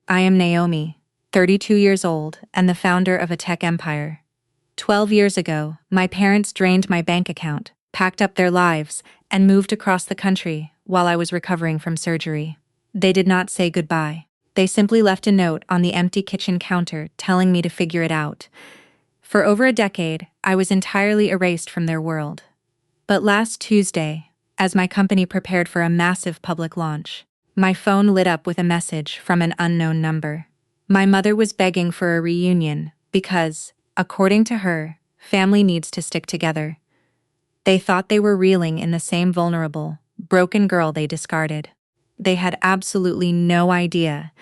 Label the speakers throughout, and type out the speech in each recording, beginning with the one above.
Speaker 1: I am Naomi, 32 years old and the founder of a tech empire. 12 years ago, my parents drained my bank account, packed up their lives, and moved across the country while I was recovering from surgery. They did not say goodbye. They simply left a note on the empty kitchen counter telling me to figure it out. For over a decade, I was entirely erased from their world. But last Tuesday, as my company prepared for a massive public launch, my phone lit up with a message from an unknown number. My mother was begging for a reunion because, according to her, family needs to stick together. They thought they were reeling in the same vulnerable, broken girl they discarded. They had absolutely no idea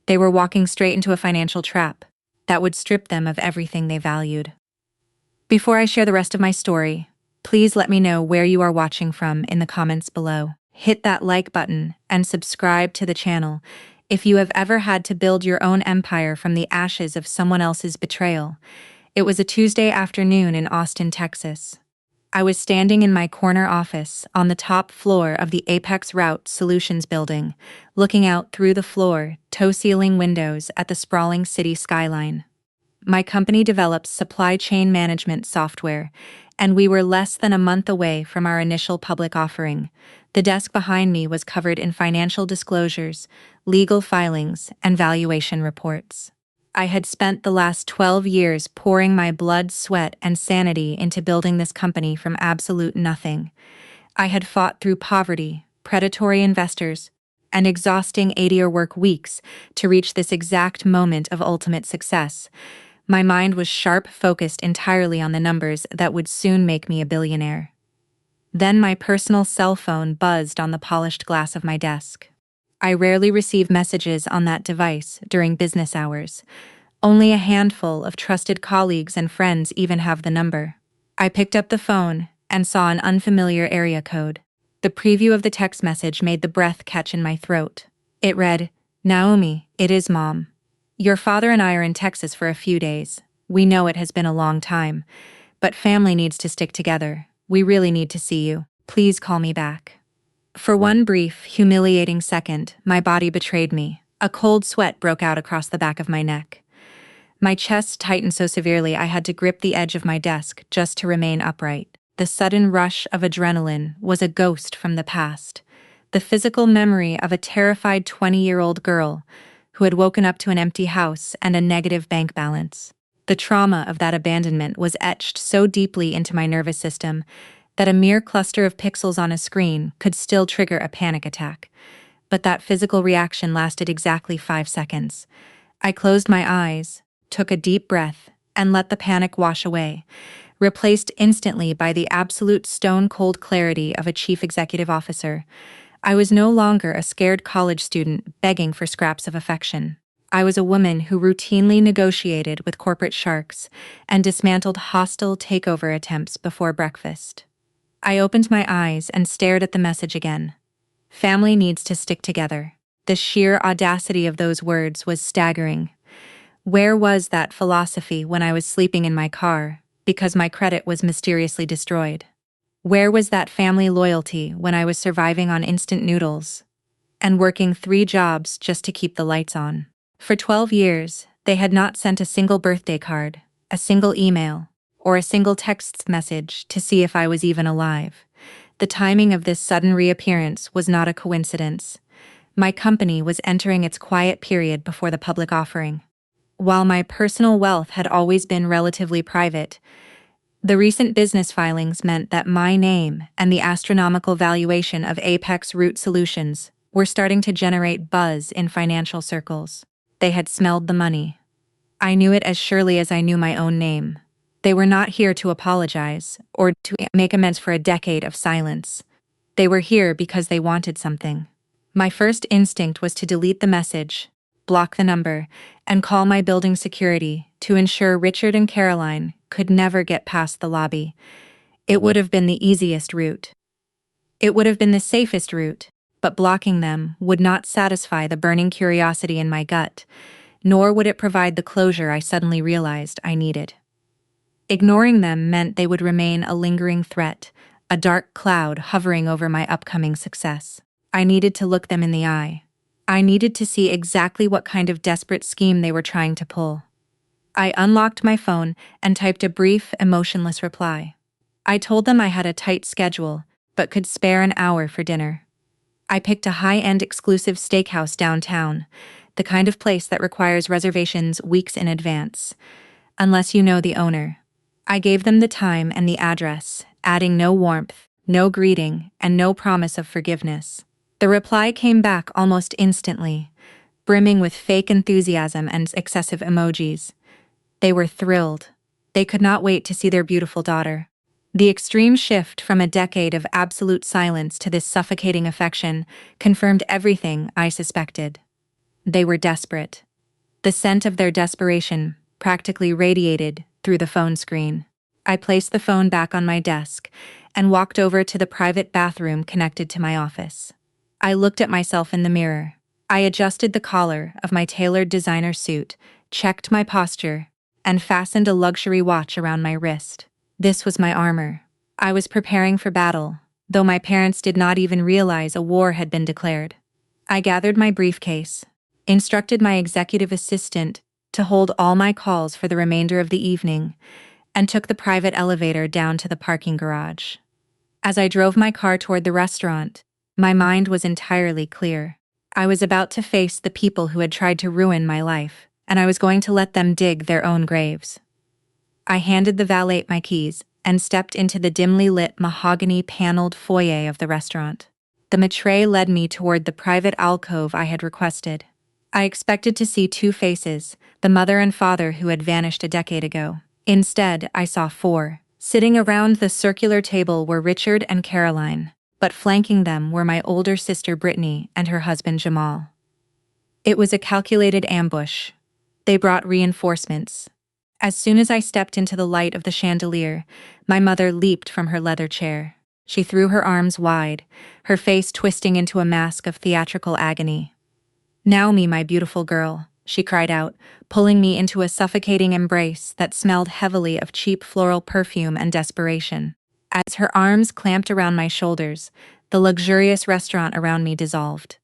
Speaker 1: they were walking straight into a financial trap that would strip them of everything they valued. Before I share the rest of my story, please let me know where you are watching from in the comments below. Hit that like button and subscribe to the channel if you have ever had to build your own empire from the ashes of someone else's betrayal. It was a Tuesday afternoon in Austin, Texas. I was standing in my corner office on the top floor of the Apex Route Solutions building, looking out through the floor-to-ceiling windows at the sprawling city skyline. My company develops supply chain management software, and we were less than a month away from our initial public offering. The desk behind me was covered in financial disclosures, legal filings, and valuation reports. I had spent the last 12 years pouring my blood, sweat, and sanity into building this company from absolute nothing. I had fought through poverty, predatory investors, and exhausting 80-hour work weeks to reach this exact moment of ultimate success. My mind was sharp, focused entirely on the numbers that would soon make me a billionaire. Then my personal cell phone buzzed on the polished glass of my desk. I rarely receive messages on that device during business hours. Only a handful of trusted colleagues and friends even have the number. I picked up the phone and saw an unfamiliar area code. The preview of the text message made the breath catch in my throat. It read, "Naomi, it is Mom. Your father and I are in Texas for a few days. We know it has been a long time, but family needs to stick together. We really need to see you. Please call me back." For one brief, humiliating second, my body betrayed me. A cold sweat broke out across the back of my neck. My chest tightened so severely I had to grip the edge of my desk just to remain upright. The sudden rush of adrenaline was a ghost from the past, the physical memory of a terrified 20-year-old girl who had woken up to an empty house and a negative bank balance. The trauma of that abandonment was etched so deeply into my nervous system that a mere cluster of pixels on a screen could still trigger a panic attack. But that physical reaction lasted exactly 5 seconds. I closed my eyes, took a deep breath, and let the panic wash away, replaced instantly by the absolute stone-cold clarity of a chief executive officer. I was no longer a scared college student begging for scraps of affection. I was a woman who routinely negotiated with corporate sharks and dismantled hostile takeover attempts before breakfast. I opened my eyes and stared at the message again. Family needs to stick together. The sheer audacity of those words was staggering. Where was that philosophy when I was sleeping in my car because my credit was mysteriously destroyed? Where was that family loyalty when I was surviving on instant noodles and working 3 jobs just to keep the lights on? For 12 years, they had not sent a single birthday card, a single email, or a single text message to see if I was even alive. The timing of this sudden reappearance was not a coincidence. My company was entering its quiet period before the public offering. While my personal wealth had always been relatively private, the recent business filings meant that my name and the astronomical valuation of Apex Route Solutions were starting to generate buzz in financial circles. They had smelled the money. I knew it as surely as I knew my own name. They were not here to apologize or to make amends for a decade of silence. They were here because they wanted something. My first instinct was to delete the message, block the number, and call my building security to ensure Richard and Caroline could never get past the lobby. It would have been the easiest route. It would have been the safest route, but blocking them would not satisfy the burning curiosity in my gut, nor would it provide the closure I suddenly realized I needed. Ignoring them meant they would remain a lingering threat, a dark cloud hovering over my upcoming success. I needed to look them in the eye. I needed to see exactly what kind of desperate scheme they were trying to pull. I unlocked my phone and typed a brief, emotionless reply. I told them I had a tight schedule, but could spare an hour for dinner. I picked a high-end exclusive steakhouse downtown, the kind of place that requires reservations weeks in advance, unless you know the owner. I gave them the time and the address, adding no warmth, no greeting, and no promise of forgiveness. The reply came back almost instantly, brimming with fake enthusiasm and excessive emojis. They were thrilled. They could not wait to see their beautiful daughter. The extreme shift from a decade of absolute silence to this suffocating affection confirmed everything I suspected. They were desperate. The scent of their desperation practically radiated through the phone screen. I placed the phone back on my desk and walked over to the private bathroom connected to my office. I looked at myself in the mirror. I adjusted the collar of my tailored designer suit, checked my posture, and fastened a luxury watch around my wrist. This was my armor. I was preparing for battle, though my parents did not even realize a war had been declared. I gathered my briefcase, instructed my executive assistant to hold all my calls for the remainder of the evening, and took the private elevator down to the parking garage. As I drove my car toward the restaurant, my mind was entirely clear. I was about to face the people who had tried to ruin my life, and I was going to let them dig their own graves. I handed the valet my keys and stepped into the dimly lit mahogany-paneled foyer of the restaurant. The maître led me toward the private alcove I had requested. I expected to see two faces, the mother and father who had vanished a decade ago. Instead, I saw four. Sitting around the circular table were Richard and Caroline, but flanking them were my older sister Brittany and her husband Jamal. It was a calculated ambush. They brought reinforcements. As soon as I stepped into the light of the chandelier, my mother leaped from her leather chair. She threw her arms wide, her face twisting into a mask of theatrical agony. "Naomi, my beautiful girl," she cried out, pulling me into a suffocating embrace that smelled heavily of cheap floral perfume and desperation. As her arms clamped around my shoulders, the luxurious restaurant around me dissolved.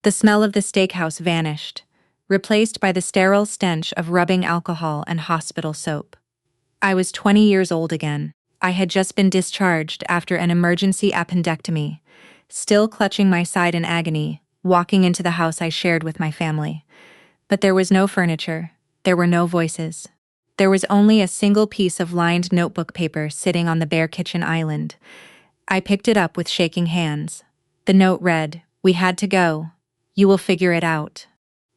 Speaker 1: The smell of the steakhouse vanished, replaced by the sterile stench of rubbing alcohol and hospital soap. I was 20 years old again. I had just been discharged after an emergency appendectomy, still clutching my side in agony, walking into the house I shared with my family. But there was no furniture. There were no voices. There was only a single piece of lined notebook paper sitting on the bare kitchen island. I picked it up with shaking hands. The note read, "We had to go. You will figure it out."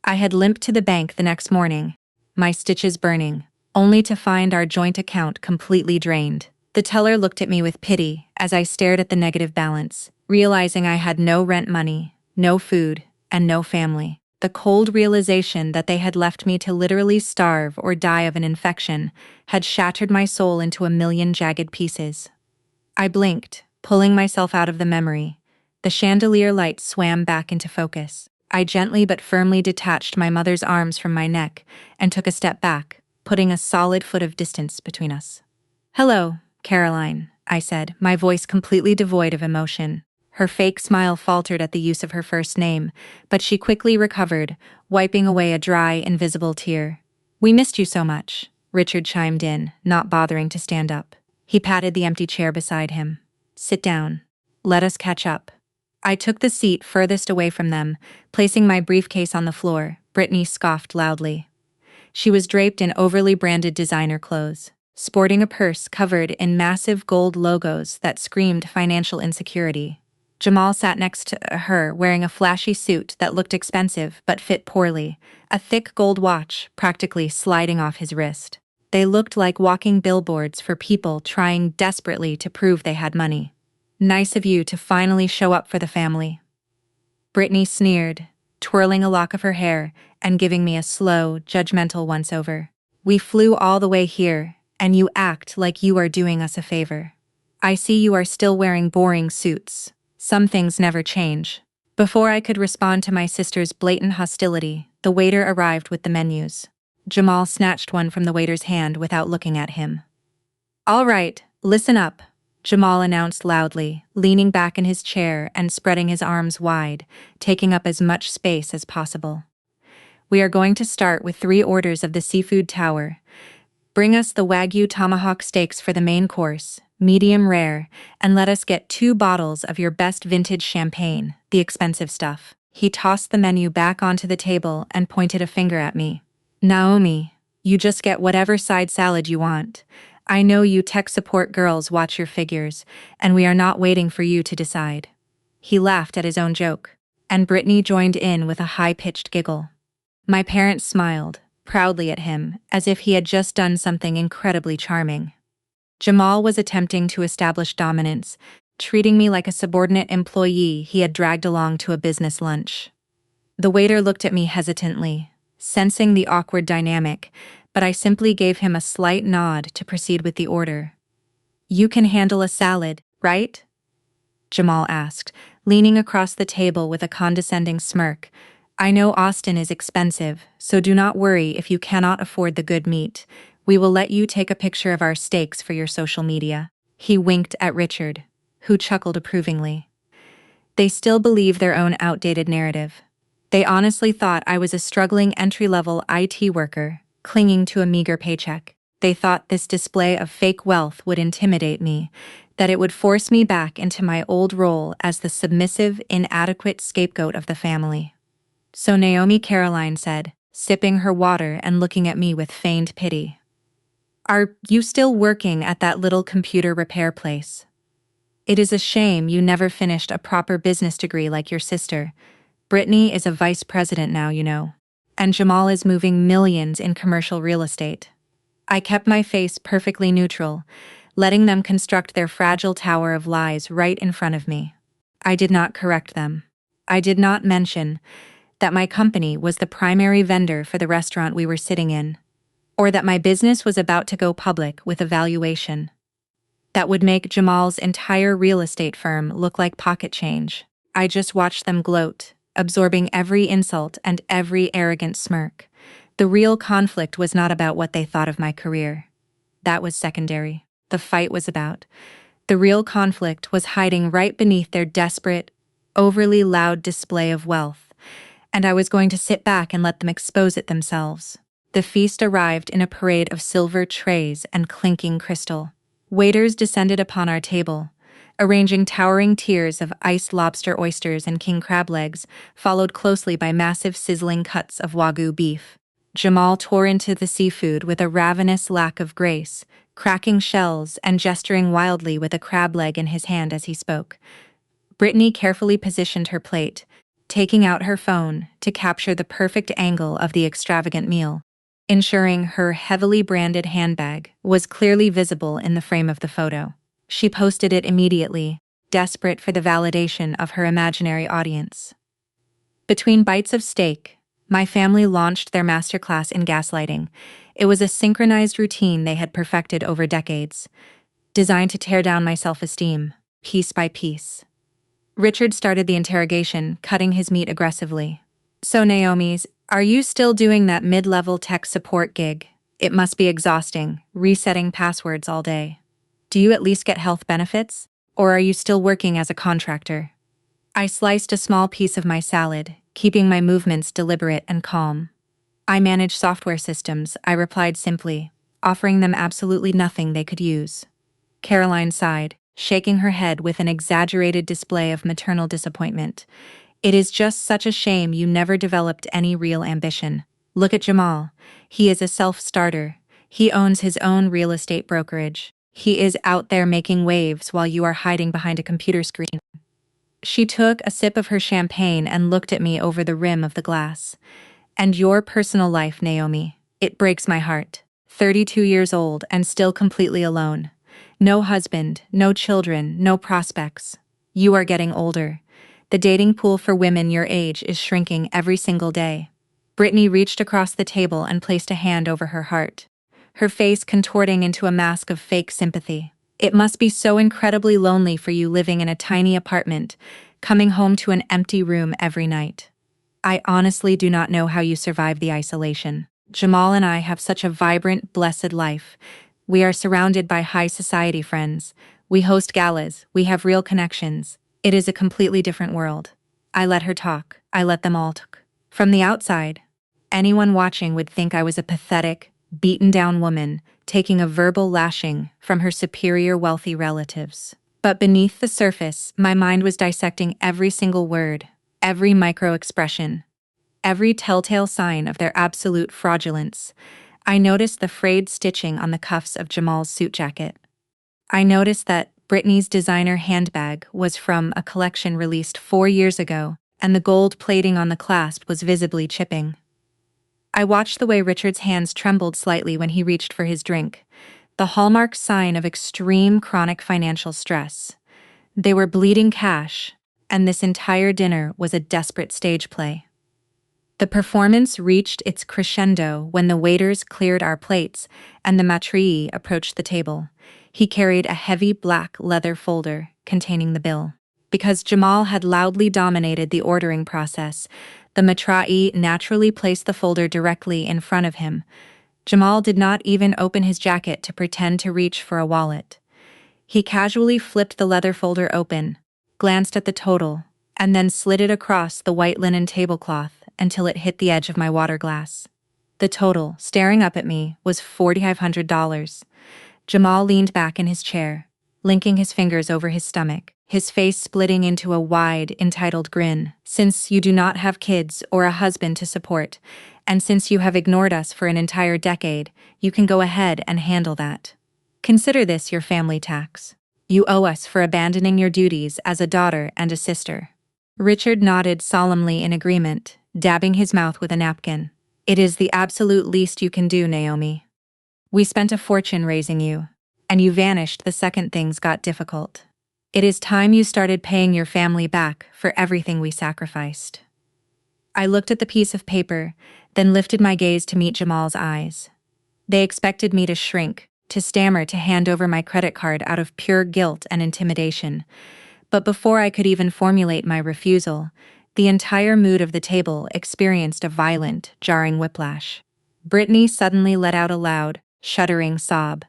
Speaker 1: I had limped to the bank the next morning, my stitches burning, only to find our joint account completely drained. The teller looked at me with pity as I stared at the negative balance, realizing I had no rent money, no food, and no family. The cold realization that they had left me to literally starve or die of an infection had shattered my soul into a million jagged pieces. I blinked, pulling myself out of the memory. The chandelier light swam back into focus. I gently but firmly detached my mother's arms from my neck and took a step back, putting a solid foot of distance between us. "Hello, Caroline," I said, my voice completely devoid of emotion. Her fake smile faltered at the use of her first name, but she quickly recovered, wiping away a dry, invisible tear. "We missed you so much," Richard chimed in, not bothering to stand up. He patted the empty chair beside him. "Sit down. Let us catch up." I took the seat furthest away from them, placing my briefcase on the floor. Brittany scoffed loudly. She was draped in overly branded designer clothes, sporting a purse covered in massive gold logos that screamed financial insecurity. Jamal sat next to her, wearing a flashy suit that looked expensive but fit poorly, a thick gold watch practically sliding off his wrist. They looked like walking billboards for people trying desperately to prove they had money. "Nice of you to finally show up for the family," Brittany sneered, twirling a lock of her hair and giving me a slow, judgmental once-over. "We flew all the way here, and you act like you are doing us a favor. I see you are still wearing boring suits. Some things never change." Before I could respond to my sister's blatant hostility, the waiter arrived with the menus. Jamal snatched one from the waiter's hand without looking at him. "All right, listen up. Jamal announced loudly, leaning back in his chair and spreading his arms wide, taking up as much space as possible. We are going to start with 3 orders of the seafood tower. Bring us the Wagyu tomahawk steaks for the main course, medium rare, and let us get 2 bottles of your best vintage champagne, the expensive stuff. He tossed the menu back onto the table and pointed a finger at me. Naomi, you just get whatever side salad you want. I know you tech support girls watch your figures, and we are not waiting for you to decide. He laughed at his own joke, and Brittany joined in with a high-pitched giggle. My parents smiled, proudly at him, as if he had just done something incredibly charming. Jamal was attempting to establish dominance, treating me like a subordinate employee he had dragged along to a business lunch. The waiter looked at me hesitantly, sensing the awkward dynamic, but I simply gave him a slight nod to proceed with the order. You can handle a salad, right? Jamal asked, leaning across the table with a condescending smirk. I know Austin is expensive, so do not worry if you cannot afford the good meat. We will let you take a picture of our steaks for your social media. He winked at Richard, who chuckled approvingly. They still believe their own outdated narrative. They honestly thought I was a struggling entry-level IT worker, clinging to a meager paycheck. They thought this display of fake wealth would intimidate me, that it would force me back into my old role as the submissive, inadequate scapegoat of the family. So Naomi Caroline said, sipping her water and looking at me with feigned pity. Are you still working at that little computer repair place? It is a shame you never finished a proper business degree like your sister. Brittany is a vice president now, you know. And Jamal is moving millions in commercial real estate. I kept my face perfectly neutral, letting them construct their fragile tower of lies right in front of me. I did not correct them. I did not mention that my company was the primary vendor for the restaurant we were sitting in, or that my business was about to go public with a valuation that would make Jamal's entire real estate firm look like pocket change. I just watched them gloat, absorbing every insult and every arrogant smirk. The real conflict was not about what they thought of my career. That was secondary. The fight was about. The real conflict was hiding right beneath their desperate, overly loud display of wealth, and I was going to sit back and let them expose it themselves. The feast arrived in a parade of silver trays and clinking crystal. Waiters descended upon our table, arranging towering tiers of iced lobster oysters and king crab legs, followed closely by massive sizzling cuts of Wagyu beef. Jamal tore into the seafood with a ravenous lack of grace, cracking shells and gesturing wildly with a crab leg in his hand as he spoke. Brittany carefully positioned her plate, taking out her phone to capture the perfect angle of the extravagant meal, ensuring her heavily branded handbag was clearly visible in the frame of the photo. She posted it immediately, desperate for the validation of her imaginary audience. Between bites of steak, my family launched their masterclass in gaslighting. It was a synchronized routine they had perfected over decades, designed to tear down my self-esteem, piece by piece. Richard started the interrogation, cutting his meat aggressively. So Naomi's, are you still doing that mid-level tech support gig? It must be exhausting, resetting passwords all day. Do you at least get health benefits? Or are you still working as a contractor? I sliced a small piece of my salad, keeping my movements deliberate and calm. I manage software systems, I replied simply, offering them absolutely nothing they could use. Caroline sighed, shaking her head with an exaggerated display of maternal disappointment. It is just such a shame you never developed any real ambition. Look at Jamal. He is a self-starter. He owns his own real estate brokerage. He is out there making waves while you are hiding behind a computer screen. She took a sip of her champagne and looked at me over the rim of the glass. And your personal life, Naomi, it breaks my heart. 32 years old and still completely alone. No husband, no children, no prospects. You are getting older. The dating pool for women your age is shrinking every single day. Brittany reached across the table and placed a hand over her heart, her face contorting into a mask of fake sympathy. It must be so incredibly lonely for you living in a tiny apartment, coming home to an empty room every night. I honestly do not know how you survive the isolation. Jamal and I have such a vibrant, blessed life. We are surrounded by high society friends. We host galas, we have real connections. It is a completely different world. I let her talk. I let them all talk. From the outside, anyone watching would think I was a pathetic, beaten-down woman taking a verbal lashing from her superior wealthy relatives. But beneath the surface, my mind was dissecting every single word, every micro-expression, every telltale sign of their absolute fraudulence. I noticed the frayed stitching on the cuffs of Jamal's suit jacket. I noticed that Brittany's designer handbag was from a collection released 4 years ago, and the gold plating on the clasp was visibly chipping. I watched the way Richard's hands trembled slightly when he reached for his drink, the hallmark sign of extreme chronic financial stress. They were bleeding cash, and this entire dinner was a desperate stage play. The performance reached its crescendo when the waiters cleared our plates and the matriarch approached the table. He carried a heavy black leather folder containing the bill. Because Jamal had loudly dominated the ordering process, the matriarch naturally placed the folder directly in front of him. Jamal did not even open his jacket to pretend to reach for a wallet. He casually flipped the leather folder open, glanced at the total, and then slid it across the white linen tablecloth until it hit the edge of my water glass. The total, staring up at me, was $4,500. Jamal leaned back in his chair, linking his fingers over his stomach, his face splitting into a wide, entitled grin. Since you do not have kids or a husband to support, and since you have ignored us for an entire decade, you can go ahead and handle that. Consider this your family tax. You owe us for abandoning your duties as a daughter and a sister. Richard nodded solemnly in agreement, dabbing his mouth with a napkin. It is the absolute least you can do, Naomi. We spent a fortune raising you, and you vanished the second things got difficult. It is time you started paying your family back for everything we sacrificed. I looked at the piece of paper, then lifted my gaze to meet Jamal's eyes. They expected me to shrink, to stammer, to hand over my credit card out of pure guilt and intimidation. But before I could even formulate my refusal, the entire mood of the table experienced a violent, jarring whiplash. Brittany suddenly let out a loud, shuddering sob.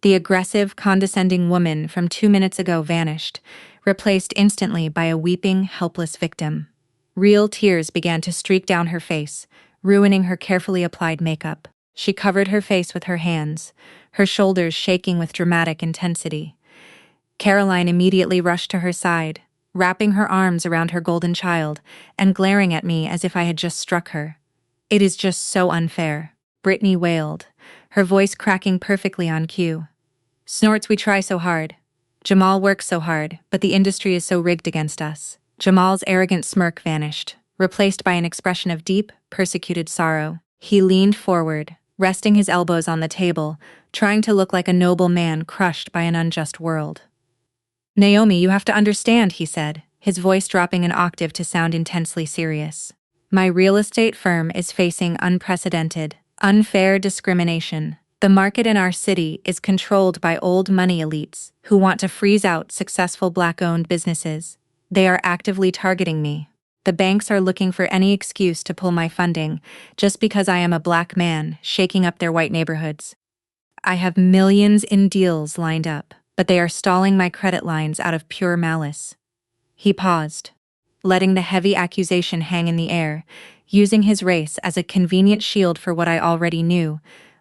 Speaker 1: The aggressive, condescending woman from 2 minutes ago vanished, replaced instantly by a weeping, helpless victim. Real tears began to streak down her face, ruining her carefully applied makeup. She covered her face with her hands, her shoulders shaking with dramatic intensity. Caroline immediately rushed to her side, wrapping her arms around her golden child and glaring at me as if I had just struck her. "It is just so unfair," Brittany wailed, her voice cracking perfectly on cue. "Snorts, we try so hard. Jamal works so hard, but the industry is so rigged against us." Jamal's arrogant smirk vanished, replaced by an expression of deep, persecuted sorrow. He leaned forward, resting his elbows on the table, trying to look like a noble man crushed by an unjust world. "Naomi, you have to understand," he said, his voice dropping an octave to sound intensely serious. "My real estate firm is facing unprecedented, unfair discrimination. The market in our city is controlled by old money elites who want to freeze out successful Black-owned businesses. They are actively targeting me. The banks are looking for any excuse to pull my funding just because I am a Black man shaking up their white neighborhoods. I have millions in deals lined up, but they are stalling my credit lines out of pure malice." He paused, letting the heavy accusation hang in the air, using his race as a convenient shield for what I already knew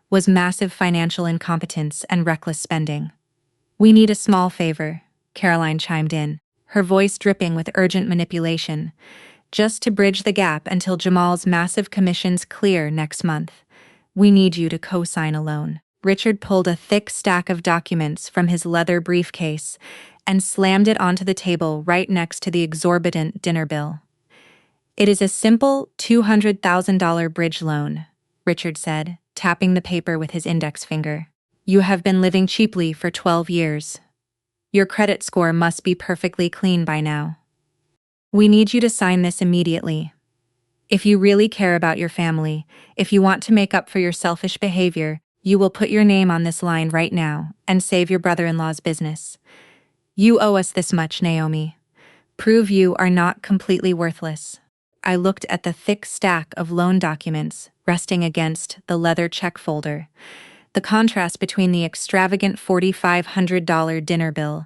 Speaker 1: was massive financial incompetence and reckless spending. "We need a small favor," Caroline chimed in, her voice dripping with urgent manipulation, "just to bridge the gap until Jamal's massive commissions clear next month. We need you to co-sign a loan." Richard pulled a thick stack of documents from his leather briefcase and slammed it onto the table right next to the exorbitant dinner bill. "It is a simple $200,000 bridge loan," Richard said, tapping the paper with his index finger. "You have been living cheaply for 12 years. Your credit score must be perfectly clean by now. We need you to sign this immediately. If you really care about your family, if you want to make up for your selfish behavior, you will put your name on this line right now and save your brother-in-law's business. You owe us this much, Naomi. Prove you are not completely worthless." I looked at the thick stack of loan documents resting against the leather check folder. The contrast between the extravagant $4,500 dinner bill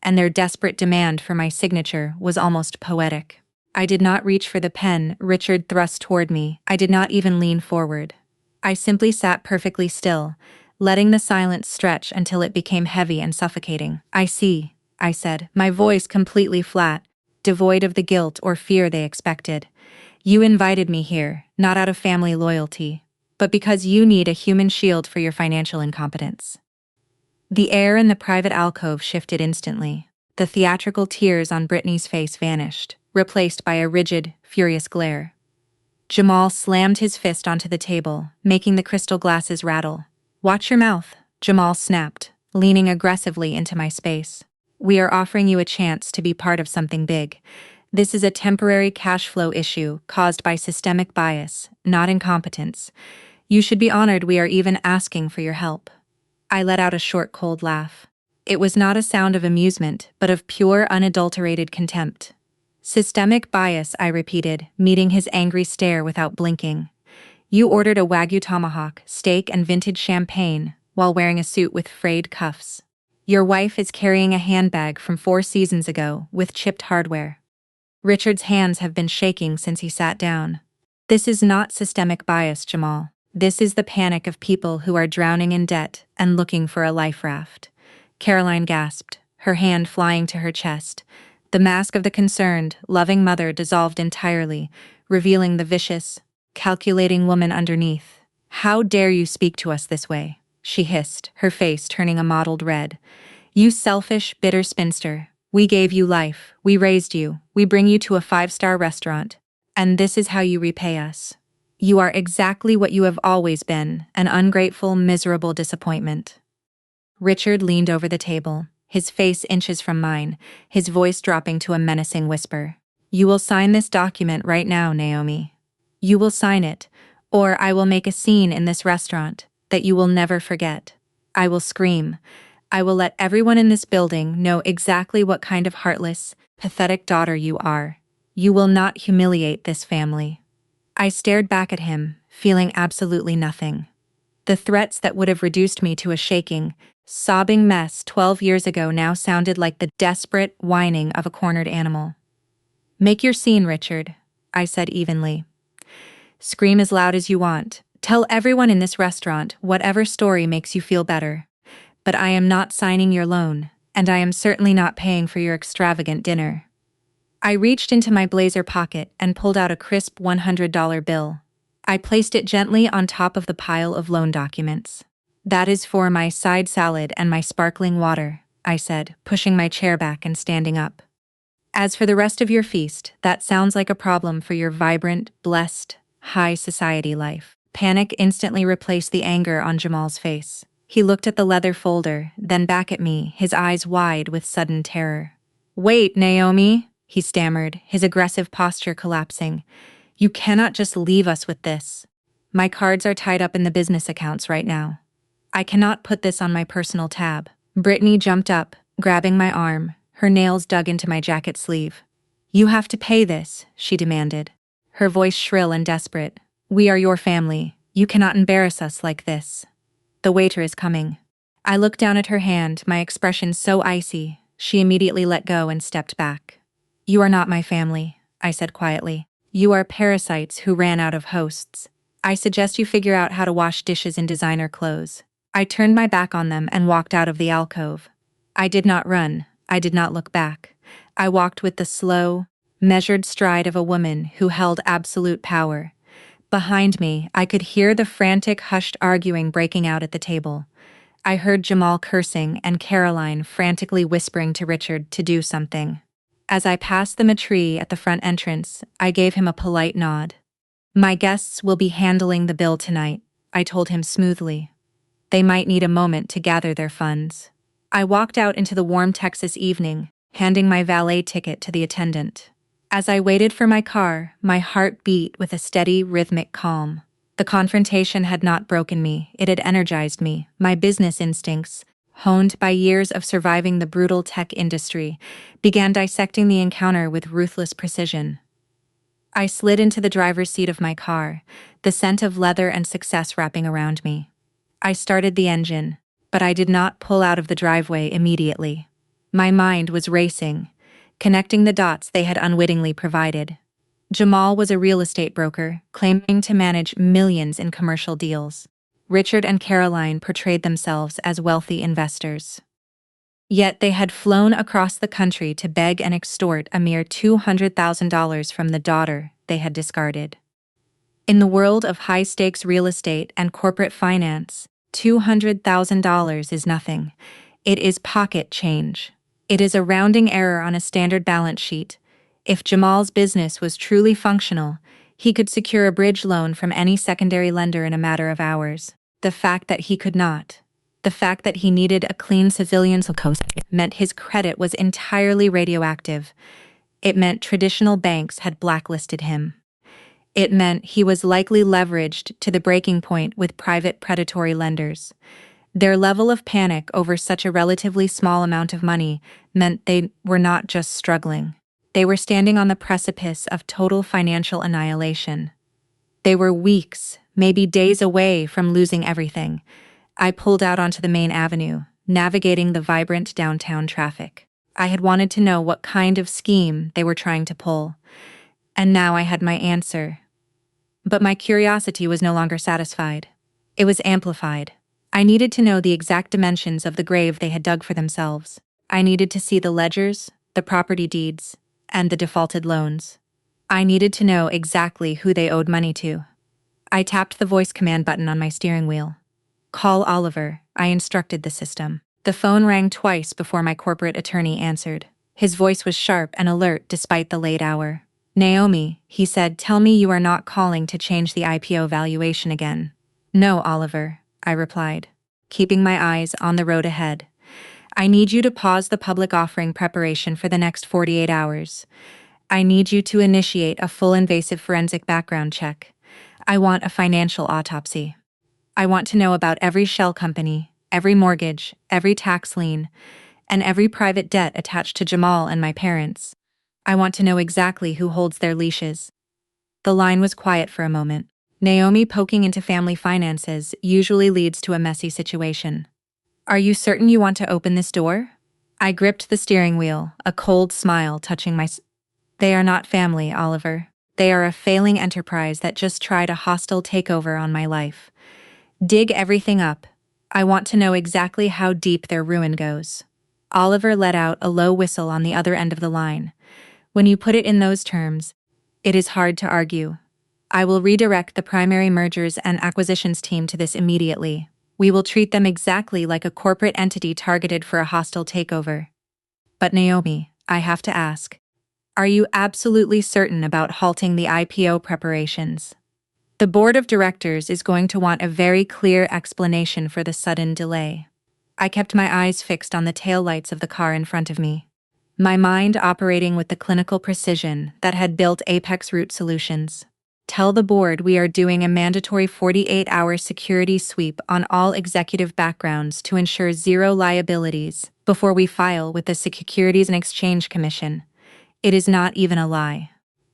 Speaker 1: and their desperate demand for my signature was almost poetic. I did not reach for the pen Richard thrust toward me. I did not even lean forward. I simply sat perfectly still, letting the silence stretch until it became heavy and suffocating. "I see," I said, my voice completely flat, devoid of the guilt or fear they expected. "You invited me here, not out of family loyalty, but because you need a human shield for your financial incompetence." The air in the private alcove shifted instantly. The theatrical tears on Brittany's face vanished, replaced by a rigid, furious glare. Jamal slammed his fist onto the table, making the crystal glasses rattle. "Watch your mouth," Jamal snapped, leaning aggressively into my space. "We are offering you a chance to be part of something big. This is a temporary cash flow issue caused by systemic bias, not incompetence. You should be honored we are even asking for your help." I let out a short, cold laugh. It was not a sound of amusement, but of pure, unadulterated contempt. "Systemic bias," I repeated, meeting his angry stare without blinking. "You ordered a Wagyu tomahawk, steak and vintage champagne, while wearing a suit with frayed cuffs. Your wife is carrying a handbag from 4 seasons ago with chipped hardware." Richard's hands have been shaking since he sat down. "This is not systemic bias, Jamal. This is the panic of people who are drowning in debt and looking for a life raft." Caroline gasped, her hand flying to her chest. The mask of the concerned, loving mother dissolved entirely, revealing the vicious, calculating woman underneath. "How dare you speak to us this way?" she hissed, her face turning a mottled red. "You selfish, bitter spinster. We gave you life, we raised you, we bring you to a 5-star restaurant, and this is how you repay us. You are exactly what you have always been, an ungrateful, miserable disappointment." Richard leaned over the table, his face inches from mine, his voice dropping to a menacing whisper. "You will sign this document right now, Naomi. You will sign it, or I will make a scene in this restaurant that you will never forget. I will scream. I will let everyone in this building know exactly what kind of heartless, pathetic daughter you are. You will not humiliate this family." I stared back at him, feeling absolutely nothing. The threats that would have reduced me to a shaking, sobbing mess 12 years ago now sounded like the desperate whining of a cornered animal. "Make your scene, Richard," I said evenly. "Scream as loud as you want. Tell everyone in this restaurant whatever story makes you feel better. But I am not signing your loan, and I am certainly not paying for your extravagant dinner." I reached into my blazer pocket and pulled out a crisp $100 bill. I placed it gently on top of the pile of loan documents. "That is for my side salad and my sparkling water," I said, pushing my chair back and standing up. "As for the rest of your feast, that sounds like a problem for your vibrant, blessed, high society life." Panic instantly replaced the anger on Jamal's face. He looked at the leather folder, then back at me, his eyes wide with sudden terror. "Wait, Naomi," he stammered, his aggressive posture collapsing. "You cannot just leave us with this. My cards are tied up in the business accounts right now. I cannot put this on my personal tab." Brittany jumped up, grabbing my arm, her nails dug into my jacket sleeve. "You have to pay this," she demanded, her voice shrill and desperate. "We are your family. You cannot embarrass us like this. The waiter is coming." I looked down at her hand, my expression so icy. She immediately let go and stepped back. "You are not my family," I said quietly. "You are parasites who ran out of hosts. I suggest you figure out how to wash dishes in designer clothes." I turned my back on them and walked out of the alcove. I did not run. I did not look back. I walked with the slow, measured stride of a woman who held absolute power. Behind me, I could hear the frantic, hushed arguing breaking out at the table. I heard Jamal cursing and Caroline frantically whispering to Richard to do something. As I passed the tree at the front entrance, I gave him a polite nod. "My guests will be handling the bill tonight," I told him smoothly. "They might need a moment to gather their funds." I walked out into the warm Texas evening, handing my valet ticket to the attendant. As I waited for my car, my heart beat with a steady, rhythmic calm. The confrontation had not broken me, it had energized me. My business instincts, honed by years of surviving the brutal tech industry, began dissecting the encounter with ruthless precision. I slid into the driver's seat of my car, the scent of leather and success wrapping around me. I started the engine, but I did not pull out of the driveway immediately. My mind was racing, connecting the dots they had unwittingly provided. Jamal was a real estate broker, claiming to manage millions in commercial deals. Richard and Caroline portrayed themselves as wealthy investors. Yet they had flown across the country to beg and extort a mere $200,000 from the daughter they had discarded. In the world of high-stakes real estate and corporate finance, $200,000 is nothing. It is pocket change. It is a rounding error on a standard balance sheet. If Jamal's business was truly functional, he could secure a bridge loan from any secondary lender in a matter of hours. The fact that he could not, the fact that he needed a clean civilian meant his credit was entirely radioactive. It meant traditional banks had blacklisted him. It meant he was likely leveraged to the breaking point with private predatory lenders. Their level of panic over such a relatively small amount of money meant they were not just struggling. They were standing on the precipice of total financial annihilation. They were weeks, maybe days away from losing everything. I pulled out onto the main avenue, navigating the vibrant downtown traffic. I had wanted to know what kind of scheme they were trying to pull. And now I had my answer. But my curiosity was no longer satisfied. It was amplified. I needed to know the exact dimensions of the grave they had dug for themselves. I needed to see the ledgers, the property deeds, and the defaulted loans. I needed to know exactly who they owed money to. I tapped the voice command button on my steering wheel. "Call Oliver," I instructed the system. The phone rang twice before my corporate attorney answered. His voice was sharp and alert despite the late hour. "Naomi," he said, "tell me you are not calling to change the IPO valuation again." "No, Oliver," I replied, keeping my eyes on the road ahead. "I need you to pause the public offering preparation for the next 48 hours. I need you to initiate a full invasive forensic background check. I want a financial autopsy. I want to know about every shell company, every mortgage, every tax lien, and every private debt attached to Jamal and my parents. I want to know exactly who holds their leashes." The line was quiet for a moment. Naomi poking into family finances usually leads to a messy situation. "Are you certain you want to open this door?" I gripped the steering wheel, a cold smile touching my They are not family, Oliver. They are a failing enterprise that just tried a hostile takeover on my life. Dig everything up. I want to know exactly how deep their ruin goes. Oliver let out a low whistle on the other end of the line. When you put it in those terms, it is hard to argue. I will redirect the primary mergers and acquisitions team to this immediately. We will treat them exactly like a corporate entity targeted for a hostile takeover. But Naomi, I have to ask, are you absolutely certain about halting the IPO preparations? The board of directors is going to want a very clear explanation for the sudden delay. I kept my eyes fixed on the taillights of the car in front of me, my mind operating with the clinical precision that had built Apex Root Solutions. Tell the board we are doing a mandatory 48-hour security sweep on all executive backgrounds to ensure zero liabilities before we file with the Securities and Exchange Commission. It is not even a lie.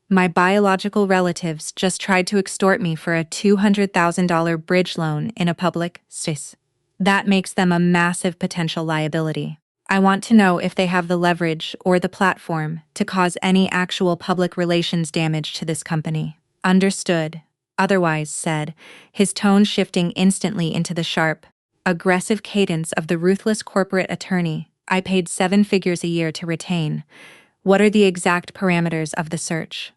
Speaker 1: My biological relatives just tried to extort me for a $200,000 bridge loan in a public SIS. That makes them a massive potential liability. I want to know if they have the leverage or the platform to cause any actual public relations damage to this company. Understood. Otherwise said, his tone shifting instantly into the sharp, aggressive cadence of the ruthless corporate attorney I paid 7 figures a year to retain. What are the exact parameters of the search?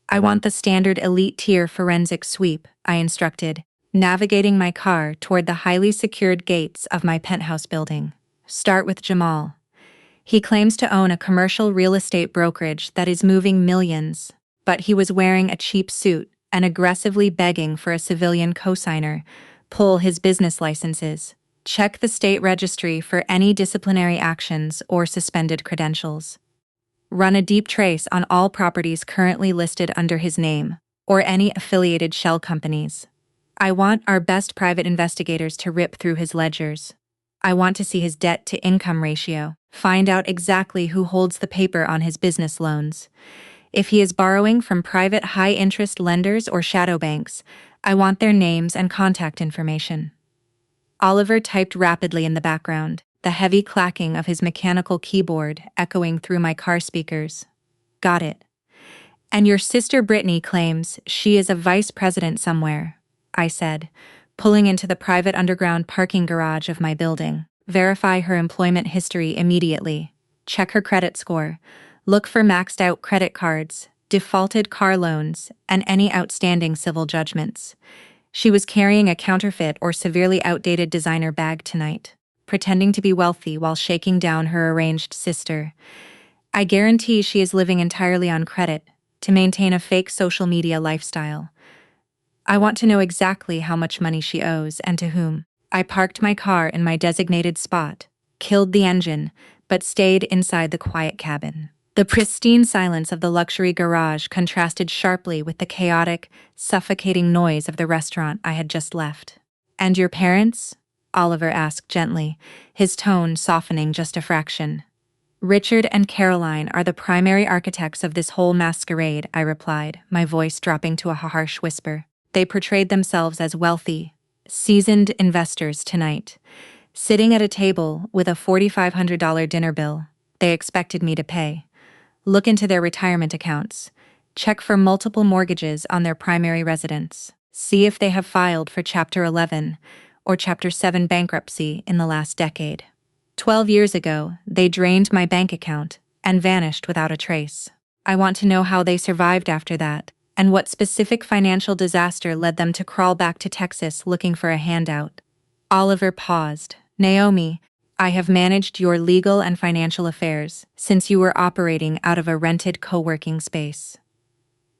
Speaker 1: I want the standard elite tier forensic sweep, I instructed, navigating my car toward the highly secured gates of my penthouse building. Start with Jamal. He claims to own a commercial real estate brokerage that is moving millions, but he was wearing a cheap suit and aggressively begging for a civilian cosigner. Pull his business licenses. Check the state registry for any disciplinary actions or suspended credentials. Run a deep trace on all properties currently listed under his name, or any affiliated shell companies. I want our best private investigators to rip through his ledgers. I want to see his debt-to-income ratio, find out exactly who holds the paper on his business loans. If he is borrowing from private high-interest lenders or shadow banks, I want their names and contact information. Oliver typed rapidly in the background, the heavy clacking of his mechanical keyboard echoing through my car speakers. Got it. And your sister Brittany claims she is a vice president somewhere, I said, pulling into the private underground parking garage of my building. Verify her employment history immediately. Check her credit score. Look for maxed out credit cards, defaulted car loans, and any outstanding civil judgments. She was carrying a counterfeit or severely outdated designer bag tonight, pretending to be wealthy while shaking down her arranged sister. I guarantee she is living entirely on credit to maintain a fake social media lifestyle. I want to know exactly how much money she owes and to whom. I parked my car in my designated spot, killed the engine, but stayed inside the quiet cabin. The pristine silence of the luxury garage contrasted sharply with the chaotic, suffocating noise of the restaurant I had just left. And your parents? Oliver asked gently, his tone softening just a fraction. Richard and Caroline are the primary architects of this whole masquerade, I replied, my voice dropping to a harsh whisper. They portrayed themselves as wealthy, seasoned investors tonight. Sitting at a table with a $4,500 dinner bill, they expected me to pay. Look into their retirement accounts. Check for multiple mortgages on their primary residence. See if they have filed for Chapter 11 or Chapter 7 bankruptcy in the last decade. 12 years ago, they drained my bank account and vanished without a trace. I want to know how they survived after that, and what specific financial disaster led them to crawl back to Texas looking for a handout. Oliver paused. Naomi, I have managed your legal and financial affairs since you were operating out of a rented co-working space.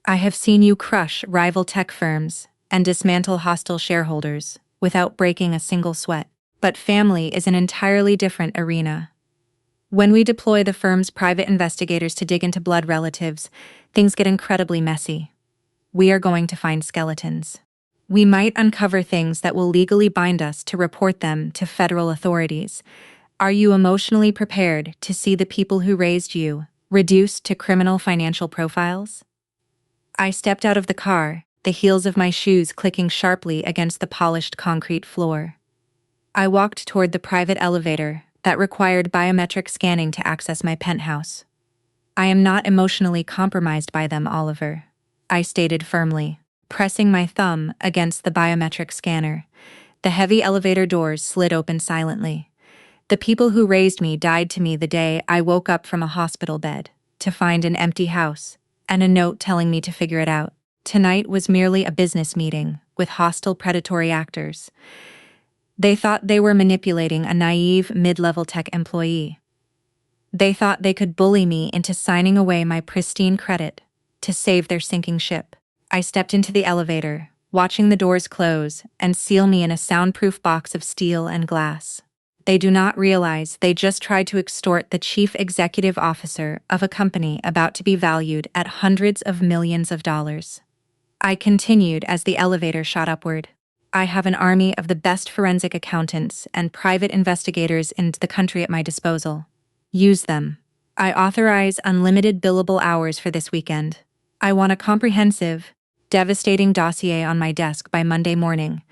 Speaker 1: I have seen you crush rival tech firms and dismantle hostile shareholders without breaking a single sweat. But family is an entirely different arena. When we deploy the firm's private investigators to dig into blood relatives, things get incredibly messy. We are going to find skeletons. We might uncover things that will legally bind us to report them to federal authorities. Are you emotionally prepared to see the people who raised you reduced to criminal financial profiles? I stepped out of the car, the heels of my shoes clicking sharply against the polished concrete floor. I walked toward the private elevator that required biometric scanning to access my penthouse. I am not emotionally compromised by them, Oliver, I stated firmly, pressing my thumb against the biometric scanner. The heavy elevator doors slid open silently. The people who raised me died to me the day I woke up from a hospital bed, to find an empty house, and a note telling me to figure it out. Tonight was merely a business meeting with hostile predatory actors. They thought they were manipulating a naive mid-level tech employee. They thought they could bully me into signing away my pristine credit to save their sinking ship. I stepped into the elevator, watching the doors close and seal me in a soundproof box of steel and glass. They do not realize they just tried to extort the chief executive officer of a company about to be valued at hundreds of millions of dollars. I continued as the elevator shot upward. I have an army of the best forensic accountants and private investigators in the country at my disposal. Use them. I authorize unlimited billable hours for this weekend. I want a comprehensive, devastating dossier on my desk by Monday morning.